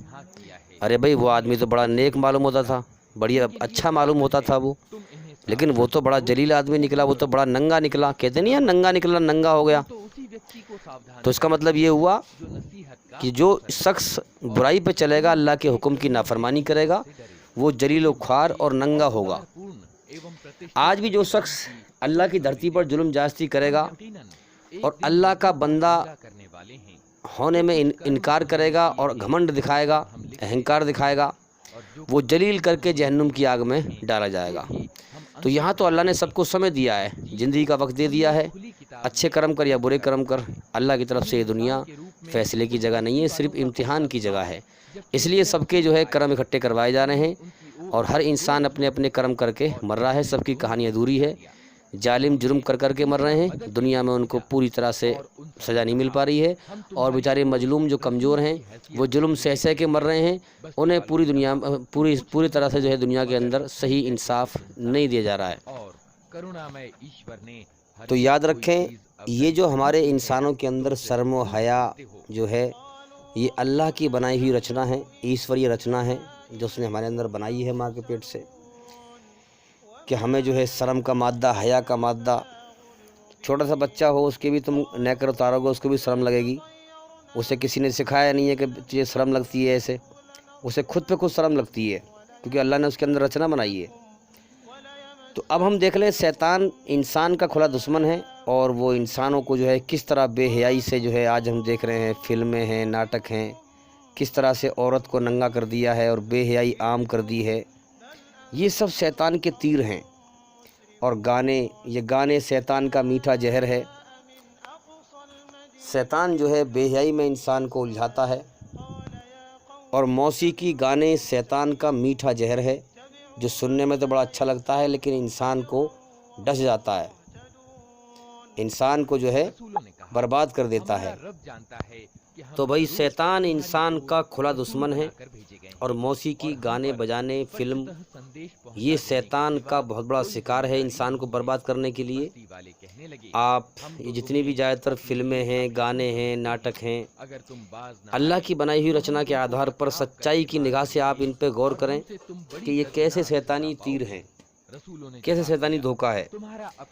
ارے بھئی وہ آدمی تو بڑا نیک معلوم ہوتا تھا، بڑی اچھا معلوم ہوتا تھا وہ، لیکن وہ تو بڑا جلیل آدمی نکلا، وہ تو بڑا ننگا نکلا۔ کہتے نہیں ہیں ننگا نکلا ننگا ہو گیا۔ تو اس کا مطلب یہ ہوا کہ جو شخص برائی پہ چلے گا، اللہ کے حکم کی نافرمانی کرے گا، وہ جلیل و خوار اور ننگا ہوگا۔ آج بھی جو شخص اللہ کی دھرتی پر ظلم زیادتی کرے گا اور اللہ کا بندہ ہونے میں انکار کرے گا اور گھمنڈ دکھائے گا، اہنکار دکھائے گا، وہ جلیل کر کے جہنم کی آگ میں ڈالا جائے گا۔ تو یہاں تو اللہ نے سب کو سمے دیا ہے، زندگی کا وقت دے دیا ہے، اچھے کرم کر یا برے کرم کر، اللہ کی طرف سے یہ دنیا فیصلے کی جگہ نہیں ہے، صرف امتحان کی جگہ ہے۔ اس لیے سب کے جو ہے کرم اکٹھے کروائے جا رہے ہیں، اور ہر انسان اپنے اپنے کرم کر کے مر رہا ہے۔ سب کی کہانی ادھوری ہے، ظالم جرم کر کے مر رہے ہیں، دنیا میں ان کو پوری طرح سے سزا نہیں مل پا رہی ہے، اور بیچارے مظلوم جو کمزور ہیں وہ ظلم سہ کے مر رہے ہیں، انہیں پوری دنیا پوری طرح سے جو ہے دنیا کے اندر صحیح انصاف نہیں دیا جا رہا ہے۔ تو یاد رکھیں، یہ جو ہمارے انسانوں کے اندر شرم و حیا جو ہے، یہ اللہ کی بنائی ہوئی رچنا ہے، ایشوری رچنا ہے جو اس نے ہمارے اندر بنائی ہے ماں کے پیٹ سے، کہ ہمیں جو ہے شرم کا مادہ، حیا کا مادہ، چھوٹا سا بچہ ہو اس کے بھی تم نیکر اتارو گے اس کو بھی شرم لگے گی، اسے کسی نے سکھایا نہیں ہے کہ تجھے شرم لگتی ہے، ایسے اسے خود پہ خود شرم لگتی ہے، کیونکہ اللہ نے اس کے اندر رچنا بنائی ہے۔ تو اب ہم دیکھ لیں، شیطان انسان کا کھلا دشمن ہے، اور وہ انسانوں کو جو ہے کس طرح بے حیائی سے جو ہے آج ہم دیکھ رہے ہیں، فلمیں ہیں، ناٹک ہیں، کس طرح سے عورت کو ننگا کر دیا ہے اور بے حیائی عام کر دی ہے۔ یہ سب شیطان کے تیر ہیں، اور یہ گانے شیطان کا میٹھا زہر ہے۔ شیطان جو ہے بے حیائی میں انسان کو الجھاتا ہے، اور موسیقی گانے شیطان کا میٹھا زہر ہے، جو سننے میں تو بڑا اچھا لگتا ہے لیکن انسان کو ڈس جاتا ہے، انسان کو جو ہے برباد کر دیتا ہے۔ تو بھائی شیطان انسان کا کھلا دشمن ہے، اور موسیقی گانے بجانے فلم یہ شیطان کا بہت بڑا شکار ہے انسان کو برباد کرنے کے لیے۔ آپ یہ جتنی بھی زیادہ تر فلمیں ہیں، گانے ہیں، ناٹک ہیں، اللہ کی بنائی ہوئی رچنا کے آدھار پر سچائی کی نگاہ سے آپ ان پہ غور کریں کہ یہ کیسے شیطانی تیر ہیں، کیسے شیطانی دھوکہ ہے۔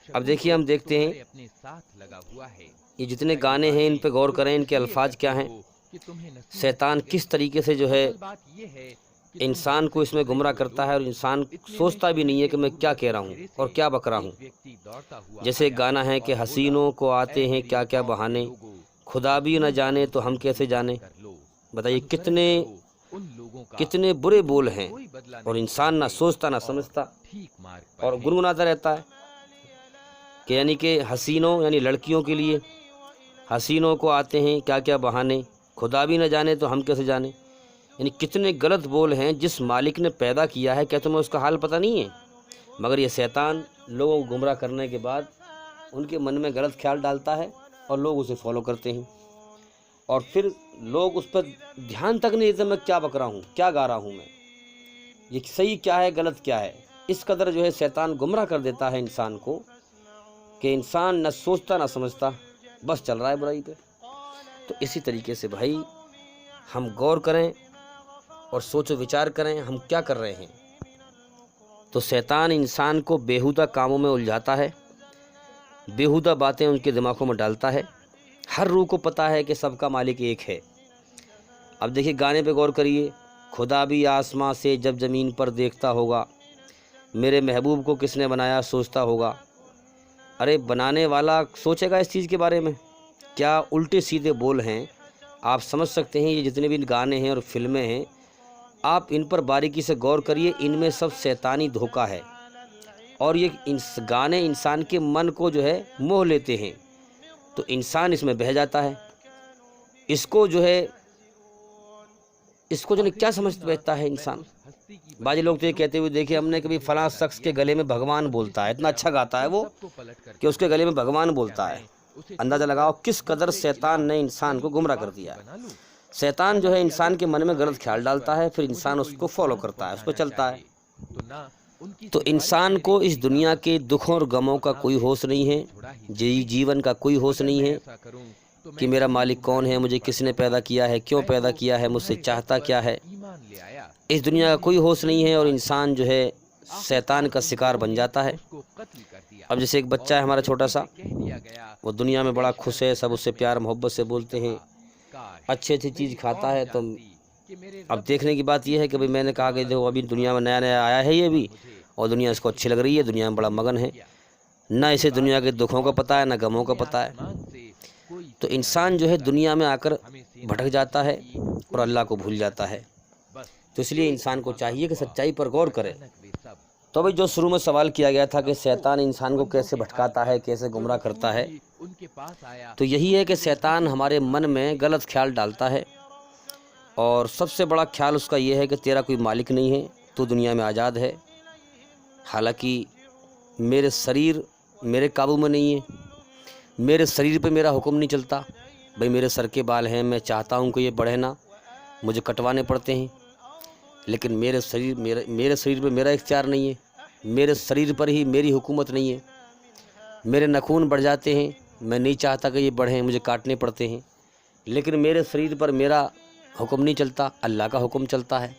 اب دیکھیے، ہم دیکھتے ہیں یہ جتنے گانے ہیں ان پہ غور کریں، ان کے الفاظ کیا ہیں، شیطان کس طریقے سے جو ہے انسان کو اس میں گمراہ کرتا ہے، اور انسان سوچتا بھی نہیں ہے کہ میں کیا کہہ رہا ہوں اور کیا بک رہا ہوں۔ جیسے ایک گانا ہے کہ حسینوں کو آتے ہیں کیا کیا بہانے، خدا بھی نہ جانے تو ہم کیسے جانے۔ بتائیے کتنے برے بول ہیں، اور انسان نہ سوچتا نہ سمجھتا اور گنگناتا رہتا ہے کہ یعنی کہ حسینوں یعنی لڑکیوں کے لیے، حسینوں کو آتے ہیں کیا کیا بہانے، خدا بھی نہ جانے تو ہم کیسے جانے۔ یعنی کتنے غلط بول ہیں۔ جس مالک نے پیدا کیا ہے کیا تمہیں اس کا حال پتہ نہیں ہے؟ مگر یہ شیطان لوگوں کو گمراہ کرنے کے بعد ان کے من میں غلط خیال ڈالتا ہے اور لوگ اسے فالو کرتے ہیں، اور پھر لوگ اس پر دھیان تک نہیں دیتے میں کیا بک رہا ہوں، کیا گا رہا ہوں، میں یہ صحیح کیا ہے غلط کیا ہے۔ اس قدر جو ہے شیطان گمراہ کر دیتا ہے انسان کو کہ انسان نہ سوچتا نہ سمجھتا، بس چل رہا ہے برائی پہ۔ تو اسی طریقے سے بھائی ہم غور کریں اور سوچ و وچار کریں ہم کیا کر رہے ہیں۔ تو شیطان انسان کو بیہودہ کاموں میں الجھاتا ہے، بیہودہ باتیں ان کے دماغوں میں ڈالتا ہے۔ ہر روح کو پتہ ہے کہ سب کا مالک ایک ہے۔ اب دیکھیے گانے پہ غور کریے، خدا بھی آسماں سے جب زمین پر دیکھتا ہوگا، میرے محبوب کو کس نے بنایا سوچتا ہوگا۔ ارے بنانے والا سوچے گا اس چیز کے بارے میں؟ کیا الٹے سیدھے بول ہیں۔ آپ سمجھ سکتے ہیں یہ جتنے بھی گانے ہیں اور فلمیں ہیں، آپ ان پر باریکی سے غور کریے، ان میں سب شیطانی دھوکہ ہے، اور یہ گانے انسان کے من کو جو ہے موہ لیتے ہیں، تو انسان اس میں بہہ جاتا ہے۔ اس کو جو ہے کیا سمجھ بیٹھتا ہے انسان۔ بعض لوگ تو یہ کہتے ہوئے دیکھیں ہم نے کبھی فلاں شخص کے گلے میں بھگوان بولتا ہے، اتنا اچھا گاتا ہے وہ کہ اس کے گلے میں بھگوان بولتا ہے۔ اندازہ لگاؤ کس قدر شیطان نے انسان کو گمراہ کر دیا ہے۔ شیطان جو ہے انسان کے من میں غلط خیال ڈالتا ہے، پھر انسان اس کو فالو کرتا ہے، اس پہ چلتا ہے۔ تو انسان کو اس دنیا کے دکھوں اور غموں کا کوئی ہوش نہیں ہے، جیون کا کوئی ہوش نہیں ہے کہ میرا مالک کون ہے، مجھے کس نے پیدا کیا ہے، کیوں پیدا کیا ہے، مجھ سے چاہتا کیا ہے۔ اس دنیا کا کوئی ہوش نہیں ہے، اور انسان جو ہے شیطان کا شکار بن جاتا ہے۔ اب جیسے ایک بچہ ہے ہمارا چھوٹا سا، وہ دنیا میں بڑا خوش ہے، سب اس سے پیار محبت سے بولتے ہیں، اچھی اچھی چیز کھاتا ہے۔ تو اب دیکھنے کی بات یہ ہے کہ میں نے کہا کہ جو ابھی دنیا میں نیا نیا آیا ہے یہ بھی، اور دنیا اس کو اچھی لگ رہی ہے، دنیا میں بڑا مگن ہے، نہ اسے دنیا کے دکھوں کا پتہ ہے نہ غموں کا پتہ ہے۔ تو انسان جو ہے دنیا میں آ کر بھٹک جاتا ہے اور اللہ کو بھول جاتا ہے۔ تو اس لیے انسان کو چاہیے کہ سچائی پر غور کرے۔ تو بھائی جو شروع میں سوال کیا گیا تھا کہ شیطان انسان کو کیسے بھٹکاتا ہے، کیسے گمراہ کرتا ہے، تو یہی ہے کہ شیطان ہمارے من میں غلط خیال ڈالتا ہے، اور سب سے بڑا خیال اس کا یہ ہے کہ تیرا کوئی مالک نہیں ہے، تو دنیا میں آزاد ہے۔ حالانکہ میرے شریر میرے قابو میں نہیں ہے، میرے شریر پہ میرا حکم نہیں چلتا۔ بھائی میرے سر کے بال ہیں، میں چاہتا ہوں کہ یہ بڑھے نہ، مجھے کٹوانے پڑتے ہیں، لیکن میرے شریر پہ میرا اختیار نہیں ہے، میرے شریر پر ہی میری حکومت نہیں ہے۔ میرے ناخن بڑھ جاتے ہیں، میں نہیں چاہتا کہ یہ بڑھیں، مجھے کاٹنے پڑتے ہیں، لیکن میرے شریر پر میرا حکم نہیں چلتا، اللہ کا حکم چلتا ہے۔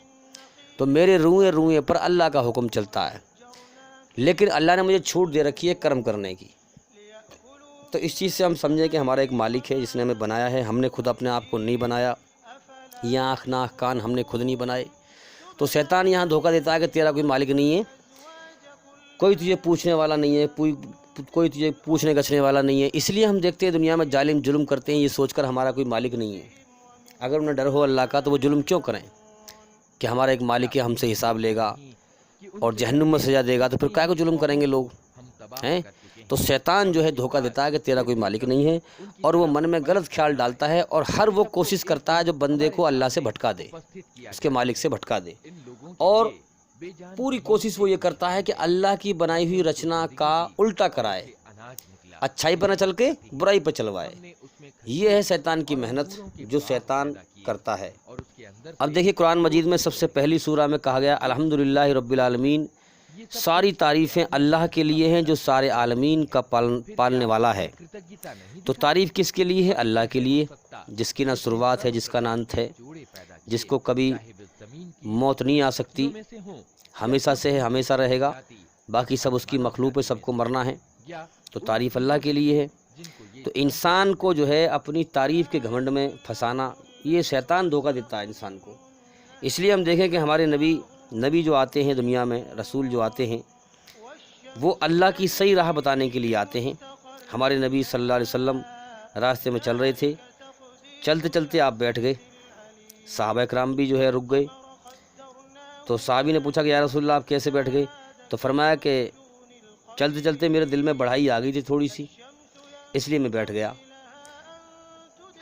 تو میرے روئیں پر اللہ کا حکم چلتا ہے، لیکن اللہ نے مجھے چھوٹ دے رکھی ہے کرم کرنے کی۔ تو اس چیز سے ہم سمجھیں کہ ہمارا ایک مالک ہے جس نے ہمیں بنایا ہے، ہم نے خود اپنے آپ کو نہیں بنایا، یہ آنکھ ناک کان ہم نے خود نہیں بنائے۔ تو شیطان یہاں دھوکہ دیتا ہے کہ تیرا کوئی مالک نہیں ہے، کوئی تجھے پوچھنے والا نہیں ہے، کوئی تجھے پوچھنے گچھنے والا نہیں ہے۔ اس لیے ہم دیکھتے ہیں دنیا میں ظالم ظلم کرتے ہیں یہ سوچ کر ہمارا کوئی مالک نہیں ہے۔ اگر انہیں ڈر ہو اللہ کا تو وہ ظلم کیوں کریں کہ ہمارا ایک مالک ہے، ہم سے حساب لے گا اور جہنم میں سزا دے گا، تو پھر کیا کو ظلم کریں گے لوگ ہیں۔ تو شیطان جو ہے دھوکہ دیتا ہے کہ تیرا کوئی مالک نہیں ہے، اور وہ من میں غلط خیال ڈالتا ہے، اور ہر وہ کوشش کرتا ہے جو بندے کو اللہ سے بھٹکا دے، اس کے مالک سے بھٹکا دے، اور پوری کوشش وہ یہ کرتا ہے کہ اللہ کی بنائی ہوئی رچنا کا الٹا کرائے، اچھائی پر نہ چل کے برائی پر چلوائے۔ یہ ہے شیطان کی محنت جو شیطان کرتا ہے۔ اب دیکھیے قرآن مجید میں سب سے پہلی سورہ میں کہا گیا الحمدللہ رب العالمین ساری تعریفیں اللہ کے لیے ہیں جو سارے عالمین کا پالنے والا ہے۔ تو تعریف کس کے لیے ہے؟ اللہ کے لیے، جس کی نہ شروعات ہے، جس کا نہ انت ہے، جس کو کبھی موت نہیں آ سکتی، ہمیشہ سے ہے، ہمیشہ رہے گا، باقی سب اس کی مخلوق ہے، سب کو مرنا ہے۔ تو تعریف اللہ کے لیے ہے۔ تو انسان کو جو ہے اپنی تعریف کے گھمنڈ میں پھنسانا، یہ شیطان دھوکہ دیتا ہے انسان کو۔ اس لیے ہم دیکھیں کہ ہمارے نبی جو آتے ہیں دنیا میں، رسول جو آتے ہیں، وہ اللہ کی صحیح راہ بتانے کے لیے آتے ہیں۔ ہمارے نبی صلی اللہ علیہ وسلم راستے میں چل رہے تھے، چلتے چلتے آپ بیٹھ گئے، صحابہ کرام بھی جو ہے رک گئے۔ تو صحابی نے پوچھا کہ یا رسول اللہ آپ کیسے بیٹھ گئے؟ تو فرمایا کہ چلتے چلتے میرے دل میں بڑھائی آ گئی تھی تھوڑی سی، اس لیے میں بیٹھ گیا۔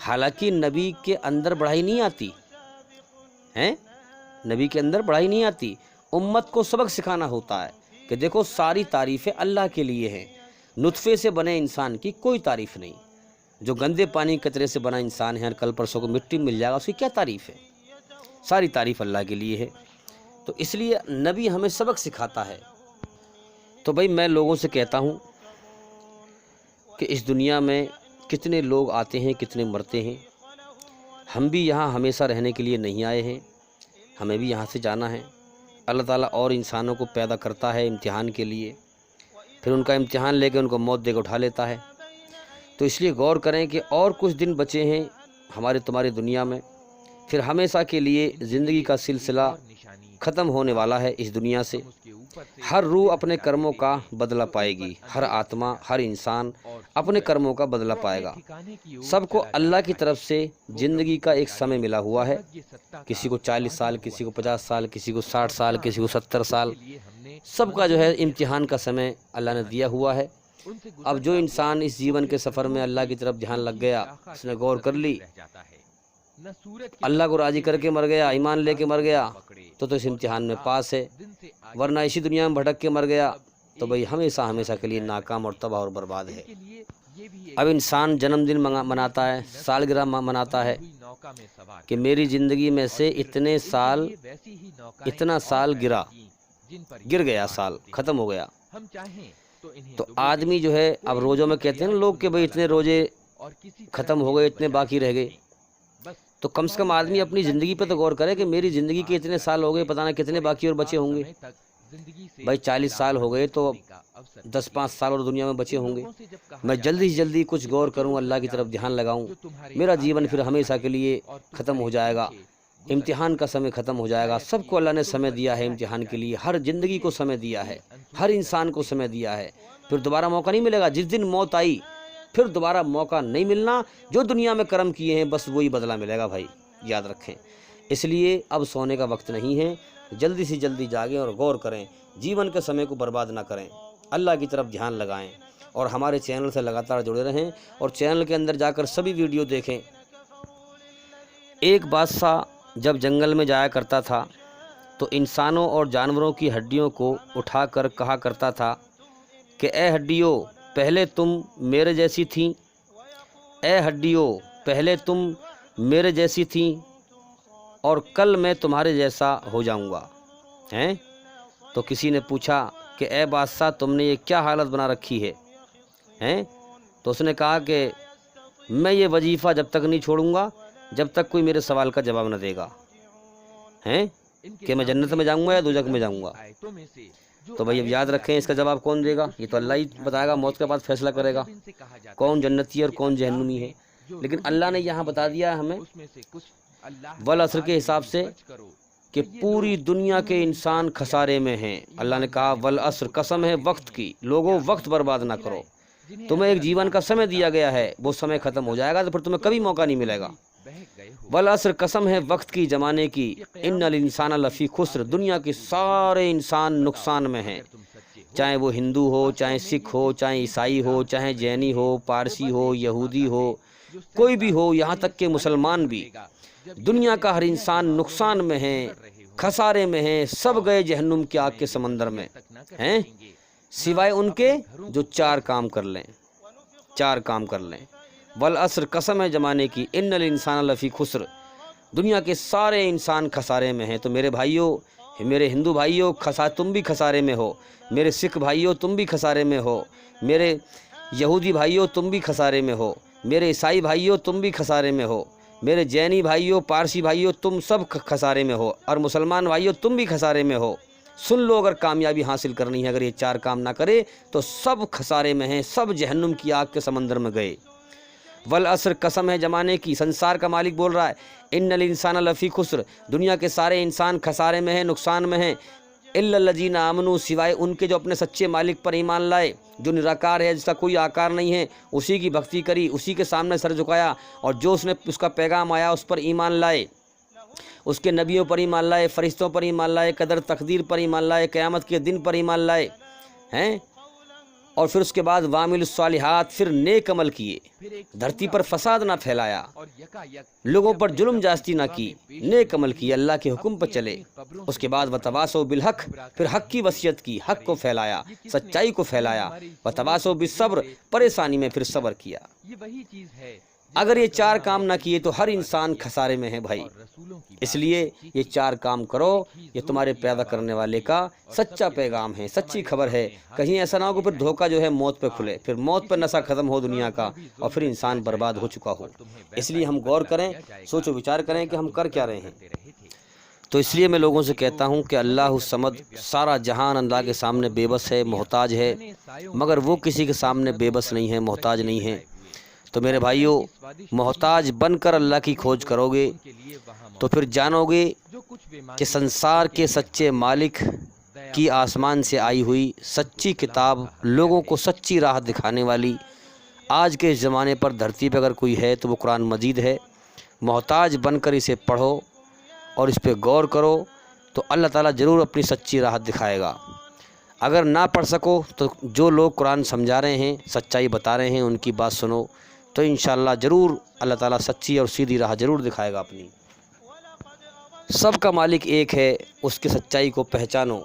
حالانکہ نبی کے اندر بڑھائی نہیں آتی ہیں، نبی کے اندر بڑھائی نہیں آتی، امت کو سبق سکھانا ہوتا ہے کہ دیکھو ساری تعریفیں اللہ کے لیے ہیں۔ نطفے سے بنے انسان کی کوئی تعریف نہیں، جو گندے پانی قطرے سے بنا انسان ہے، کل پرسوں کو مٹی مل جائے گا، اس کی کیا تعریف ہے؟ ساری تعریف اللہ کے لیے ہے۔ تو اس لیے نبی ہمیں سبق سکھاتا ہے۔ تو بھائی میں لوگوں سے کہتا ہوں کہ اس دنیا میں کتنے لوگ آتے ہیں، کتنے مرتے ہیں۔ ہم بھی یہاں ہمیشہ رہنے کے لیے نہیں آئے ہیں، ہمیں بھی یہاں سے جانا ہے۔ اللہ تعالیٰ اور انسانوں کو پیدا کرتا ہے امتحان کے لیے، پھر ان کا امتحان لے کے ان کو موت دے کے اٹھا لیتا ہے۔ تو اس لیے غور کریں کہ اور کچھ دن بچے ہیں ہمارے تمہاری دنیا میں، پھر ہمیشہ کے لیے زندگی کا سلسلہ ختم ہونے والا ہے اس دنیا سے۔ ہر روح اپنے کرموں کا بدلہ پائے گی، ہر آتما، ہر انسان اپنے کرموں کا بدلہ پائے گا۔ سب کو اللہ کی طرف سے زندگی کا ایک سمے ملا ہوا ہے، کسی کو 40 سال، کسی کو 50 سال، کسی کو 60 سال، کسی کو 70 سال، سب کا جو ہے امتحان کا سمے اللہ نے دیا ہوا ہے۔ اب جو انسان اس جیون کے سفر میں اللہ کی طرف دھیان لگ گیا، اس نے غور کر لی، اللہ کو راضی کر کے مر گیا، ایمان لے کے مر گیا، تو اس امتحان میں پاس ہے، ورنہ اسی دنیا میں بھٹک کے مر گیا تو بھئی ہمیشہ کے لیے ناکام اور تباہ اور برباد ہے۔ اب انسان جنم دن مناتا ہے، سالگرہ مناتا ہے کہ میری زندگی میں سے اتنا سال گر گیا، سال ختم ہو گیا۔ تو آدمی جو ہے اب روزوں میں کہتے ہیں نا لوگ کہ بھئی اتنے روزے ختم ہو گئے، اتنے باقی رہ گئے۔ تو کم سے کم آدمی اپنی زندگی پہ تو غور کرے کہ میری زندگی کے اتنے سال ہو گئے، پتہ نہ کتنے باقی اور بچے ہوں گے۔ بھائی 40 سال ہو گئے تو 10-5 سال اور دنیا میں بچے ہوں گے۔ میں جلدی سے جلدی کچھ غور کروں، اللہ کی طرف دھیان لگاؤں، میرا جیون پھر ہمیشہ کے لیے ختم ہو جائے گا، امتحان کا سمے ختم ہو جائے گا۔ سب کو اللہ نے سمے دیا ہے امتحان کے لیے، ہر زندگی کو سمے دیا ہے، ہر انسان کو سمے دیا ہے، پھر دوبارہ موقع نہیں ملے گا۔ جس دن موت آئی پھر دوبارہ موقع نہیں ملنا، جو دنیا میں کرم کیے ہیں بس وہی بدلہ ملے گا، بھائی یاد رکھیں۔ اس لیے اب سونے کا وقت نہیں ہے، جلدی سے جلدی جاگیں اور غور کریں، جیون کے سمے کو برباد نہ کریں، اللہ کی طرف دھیان لگائیں، اور ہمارے چینل سے لگاتار جڑے رہیں، اور چینل کے اندر جا کر سبھی ویڈیو دیکھیں۔ ایک بادشاہ جب جنگل میں جایا کرتا تھا تو انسانوں اور جانوروں کی ہڈیوں کو اٹھا کر کہا کرتا تھا کہ اے ہڈیوں پہلے تم میرے جیسی تھیں، اے ہڈیوں پہلے تم میرے جیسی تھیں، اور کل میں تمہارے جیسا ہو جاؤں گا۔ ہیں تو کسی نے پوچھا کہ اے بادشاہ تم نے یہ کیا حالت بنا رکھی ہے؟ ہیں تو اس نے کہا کہ میں یہ وظیفہ جب تک نہیں چھوڑوں گا جب تک کوئی میرے سوال کا جواب نہ دے گا، ہیں کہ میں جنت میں جاؤں گا یا دوزخ میں جاؤں گا۔ تو بھائی اب یاد رکھیں اس کا جواب کون دے گا؟ یہ تو اللہ ہی بتائے گا، موت کے بعد فیصلہ کرے گا کون جنتی اور کون جہنمی ہے۔ لیکن اللہ نے یہاں بتا دیا ہمیں والعصر کے حساب سے کہ پوری دنیا کے انسان خسارے میں ہیں۔ اللہ نے کہا والعصر، قسم ہے وقت کی، لوگوں وقت برباد نہ کرو، تمہیں ایک جیون کا سمے دیا گیا ہے، وہ سمے ختم ہو جائے گا تو پھر تمہیں کبھی موقع نہیں ملے گا۔ والعصر، قسم ہے وقت کی، زمانے کی، ان الانسان لفی خسر، دنیا کے سارے انسان نقصان میں ہیں، چاہے وہ ہندو ہو، چاہے سکھ ہو، چاہے عیسائی ہو، چاہے جینی ہو، پارسی ہو، یہودی ہو، کوئی بھی ہو، یہاں تک کہ مسلمان بھی، دنیا کا ہر انسان نقصان میں ہے، خسارے میں ہیں، سب گئے جہنم کی آگ کے سمندر میں ہیں، سوائے ان کے جو 4 کام کر لیں، 4 کام کر لیں۔ والعصر، قسم ہے زمانے کی، ان الانسان لفی خسر، دنیا کے سارے انسان خسارے میں ہیں۔ تو میرے بھائیوں میرے ہندو بھائیوں تم بھی خسارے میں ہو، میرے سکھ بھائیوں تم بھی خسارے میں ہو، میرے یہودی بھائیوں تم بھی خسارے میں ہو، میرے عیسائی بھائیوں تم بھی خسارے میں ہو، میرے جینی بھائیوں، پارسی بھائیوں تم سب خسارے میں ہو، اور مسلمان بھائیوں تم بھی خسارے میں ہو۔ سن لو، اگر کامیابی حاصل کرنی ہے، اگر یہ 4 کام نہ کرے تو سب خسارے میں ہیں، سب جہنم کی آگ کے سمندر میں گئے۔ والعصر، قسم ہے زمانے کی، سنسار کا مالک بول رہا ہے، ان الانسان لفی خسر، دنیا کے سارے انسان خسارے میں ہیں، نقصان میں ہیں، الا الذین آمنوا، سوائے ان کے جو اپنے سچے مالک پر ایمان لائے، جو نراکار ہے، جس کا کوئی آکار نہیں ہے، اسی کی بھکتی کری، اسی کے سامنے سر جھکایا، اور جو اس کا پیغام آیا اس پر ایمان لائے، اس کے نبیوں پر ایمان لائے، فرشتوں پر ایمان لائے، قدر تقدیر پر ایمان لائے، قیامت کے دن پر ایمان لائے ہیں، اور پھر اس کے بعد وامل الصالحات، پھر نیک عمل کیے، دھرتی پر فساد نہ پھیلایا، لوگوں پر ظلم جاستی نہ کی، نیک عمل کیے، اللہ کے حکم پر چلے، اس کے بعد وتواصوا بالحق، پھر حق کی وصیت کی، حق کو پھیلایا، سچائی کو پھیلایا، وتواصوا بالصبر، پریشانی میں پھر صبر کیا۔ اگر یہ 4 کام نہ کیے تو ہر انسان خسارے میں ہے بھائی، اس لیے یہ 4 کام کرو، یہ تمہارے پیدا کرنے والے کا سچا پیغام ہے، سچی خبر ہے، کہیں ایسا نہ ہو کہ پھر دھوکہ جو ہے موت پہ کھلے، پھر موت پہ نشہ ختم ہو دنیا کا، اور پھر انسان برباد ہو چکا ہو۔ اس لیے ہم غور کریں، سوچ و وچار کریں کہ ہم کر کیا رہے ہیں۔ تو اس لیے میں لوگوں سے کہتا ہوں کہ اللہ الصمد، سارا جہان اللہ کے سامنے بے بس ہے، محتاج ہے، مگر وہ کسی کے سامنے بے بس نہیں ہے، محتاج نہیں ہے۔ تو میرے بھائیوں، محتاج بن کر اللہ کی کھوج کرو گے تو پھر جانو گے کہ سنسار کے سچے مالک کی آسمان سے آئی ہوئی سچی کتاب، لوگوں کو سچی راہ دکھانے والی، آج کے زمانے پر دھرتی پہ اگر کوئی ہے تو وہ قرآن مجید ہے۔ محتاج بن کر اسے پڑھو اور اس پہ غور کرو تو اللہ تعالیٰ ضرور اپنی سچی راہ دکھائے گا۔ اگر نہ پڑھ سکو تو جو لوگ قرآن سمجھا رہے ہیں، سچائی بتا رہے ہیں، ان کی بات سنو، تو انشاءاللہ ضرور اللہ تعالیٰ سچی اور سیدھی راہ ضرور دکھائے گا اپنی۔ سب کا مالک ایک ہے، اس کی سچائی کو پہچانو،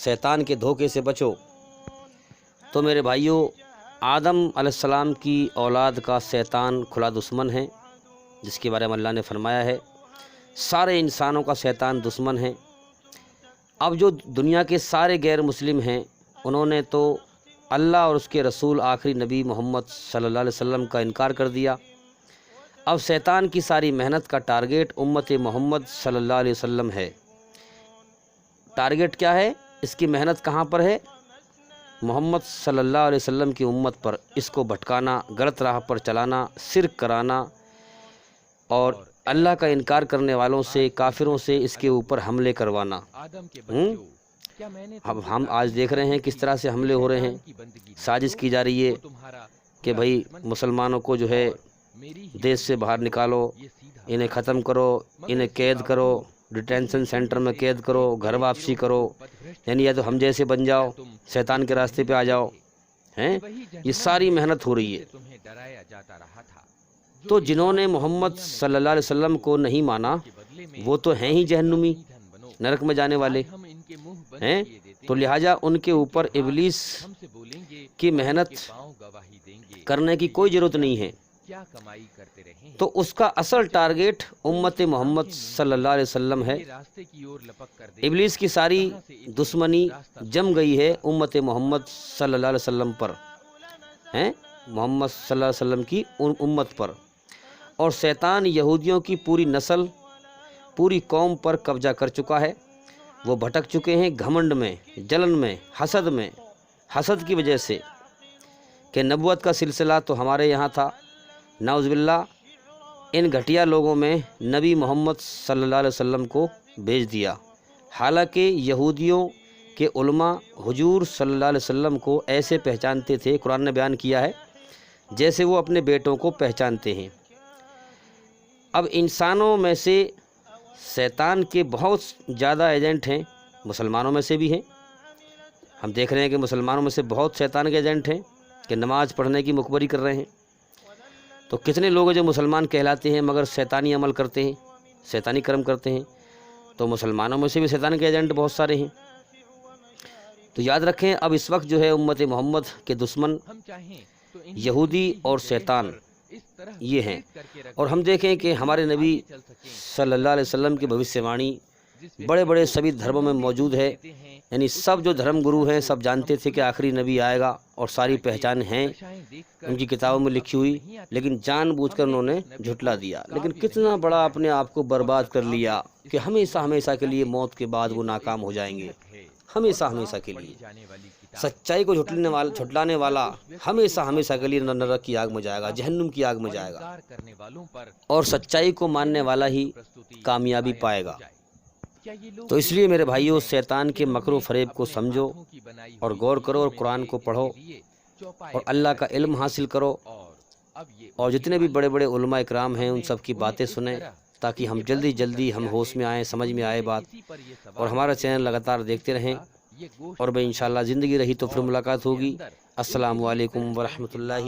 شیطان کے دھوکے سے بچو۔ تو میرے بھائیوں، آدم علیہ السلام کی اولاد کا شیطان کھلا دشمن ہے، جس کے بارے میں اللہ نے فرمایا ہے سارے انسانوں کا شیطان دشمن ہے۔ اب جو دنیا کے سارے غیر مسلم ہیں، انہوں نے تو اللہ اور اس کے رسول آخری نبی محمد صلی اللہ علیہ وسلم کا انکار کر دیا۔ اب شیطان کی ساری محنت کا ٹارگیٹ امت محمد صلی اللہ علیہ وسلم ہے۔ ٹارگیٹ کیا ہے؟ اس کی محنت کہاں پر ہے؟ محمد صلی اللہ علیہ وسلم کی امت پر، اس کو بھٹکانا، غلط راہ پر چلانا، شرک کرانا، اور اللہ کا انکار کرنے والوں سے، کافروں سے اس کے اوپر حملے کروانا۔ اب ہم آج دیکھ رہے ہیں کس طرح سے حملے ہو رہے ہیں، سازش کی جا رہی ہے کہ بھائی مسلمانوں کو جو ہے دیش سے باہر نکالو، انہیں ختم کرو، انہیں قید کرو، ڈیٹینشن سینٹر میں قید کرو، گھر واپسی کرو، یعنی یا تو ہم جیسے بن جاؤ، شیطان کے راستے پہ آ جاؤ، ہیں؟ یہ ساری محنت ہو رہی ہے۔ تو جنہوں نے محمد صلی اللہ علیہ وسلم کو نہیں مانا، وہ تو ہیں ہی جہنمی، نرک میں جانے والے ہیں، تو لہٰذا ان کے اوپر ابلیس کی محنت کرنے کی کوئی ضرورت نہیں ہے۔ تو اس کا اصل ٹارگیٹ امت محمد صلی اللہ علیہ وسلم ہے۔ ابلیس کی ساری دشمنی جم گئی ہے امت محمد صلی اللہ علیہ وسلم پر، ہیں، محمد صلی اللہ علیہ وسلم کی امت پر، اور شیطان یہودیوں کی پوری نسل، پوری قوم پر قبضہ کر چکا ہے۔ وہ بھٹک چکے ہیں گھمنڈ میں، جلن میں، حسد کی وجہ سے کہ نبوت کا سلسلہ تو ہمارے یہاں تھا، نعوذ باللہ ان گھٹیا لوگوں میں نبی محمد صلی اللہ علیہ وسلم کو بھیج دیا، حالانکہ یہودیوں کے علماء حضور صلی اللہ علیہ وسلم کو ایسے پہچانتے تھے، قرآن نے بیان کیا ہے، جیسے وہ اپنے بیٹوں کو پہچانتے ہیں۔ اب انسانوں میں سے شیطان کے بہت زیادہ ایجنٹ ہیں، مسلمانوں میں سے بھی ہیں۔ ہم دیکھ رہے ہیں کہ مسلمانوں میں سے بہت شیطان کے ایجنٹ ہیں کہ نماز پڑھنے کی مخبری کر رہے ہیں۔ تو کتنے لوگ جو مسلمان کہلاتے ہیں مگر شیطانی عمل کرتے ہیں، شیطانی کرم کرتے ہیں، تو مسلمانوں میں سے بھی شیطان کے ایجنٹ بہت سارے ہیں۔ تو یاد رکھیں، اب اس وقت جو ہے امت محمد کے دشمن یہودی اور شیطان یہ ہیں۔ اور ہم دیکھیں کہ ہمارے نبی صلی اللہ علیہ وسلم کی بھوشیہ وانی بڑے بڑے سبھی دھرموں میں موجود ہے، یعنی سب جو دھرم گرو ہیں سب جانتے تھے کہ آخری نبی آئے گا اور ساری پہچان ہیں ان کی کتابوں میں لکھی ہوئی، لیکن جان بوجھ کر انہوں نے جھٹلا دیا۔ لیکن کتنا بڑا اپنے آپ کو برباد کر لیا کہ ہمیشہ ہمیشہ کے لیے موت کے بعد وہ ناکام ہو جائیں گے، ہمیشہ ہمیشہ کے لیے۔ سچائی کو جھٹلانے والا ہمیشہ ہمیشہ کے لیے نرک کی آگ میں جائے گا، جہنم کی آگ میں جائے گا، اور سچائی کو ماننے والا ہی کامیابی پائے گا۔ تو اس لیے میرے بھائیوں، شیطان کے مکر و فریب کو سمجھو اور غور کرو اور قرآن کو پڑھو اور اللہ کا علم حاصل کرو، اور جتنے بھی بڑے بڑے علماء اکرام ہیں ان سب کی باتیں سنیں، تاکہ ہم جلدی ہم ہوش میں آئیں، سمجھ میں آئے بات، اور ہمارا چینل لگاتار دیکھتے رہیں، اور بھائی انشاءاللہ زندگی رہی تو پھر ملاقات ہوگی۔ السلام علیکم ورحمۃ اللہ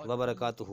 وبرکاتہ۔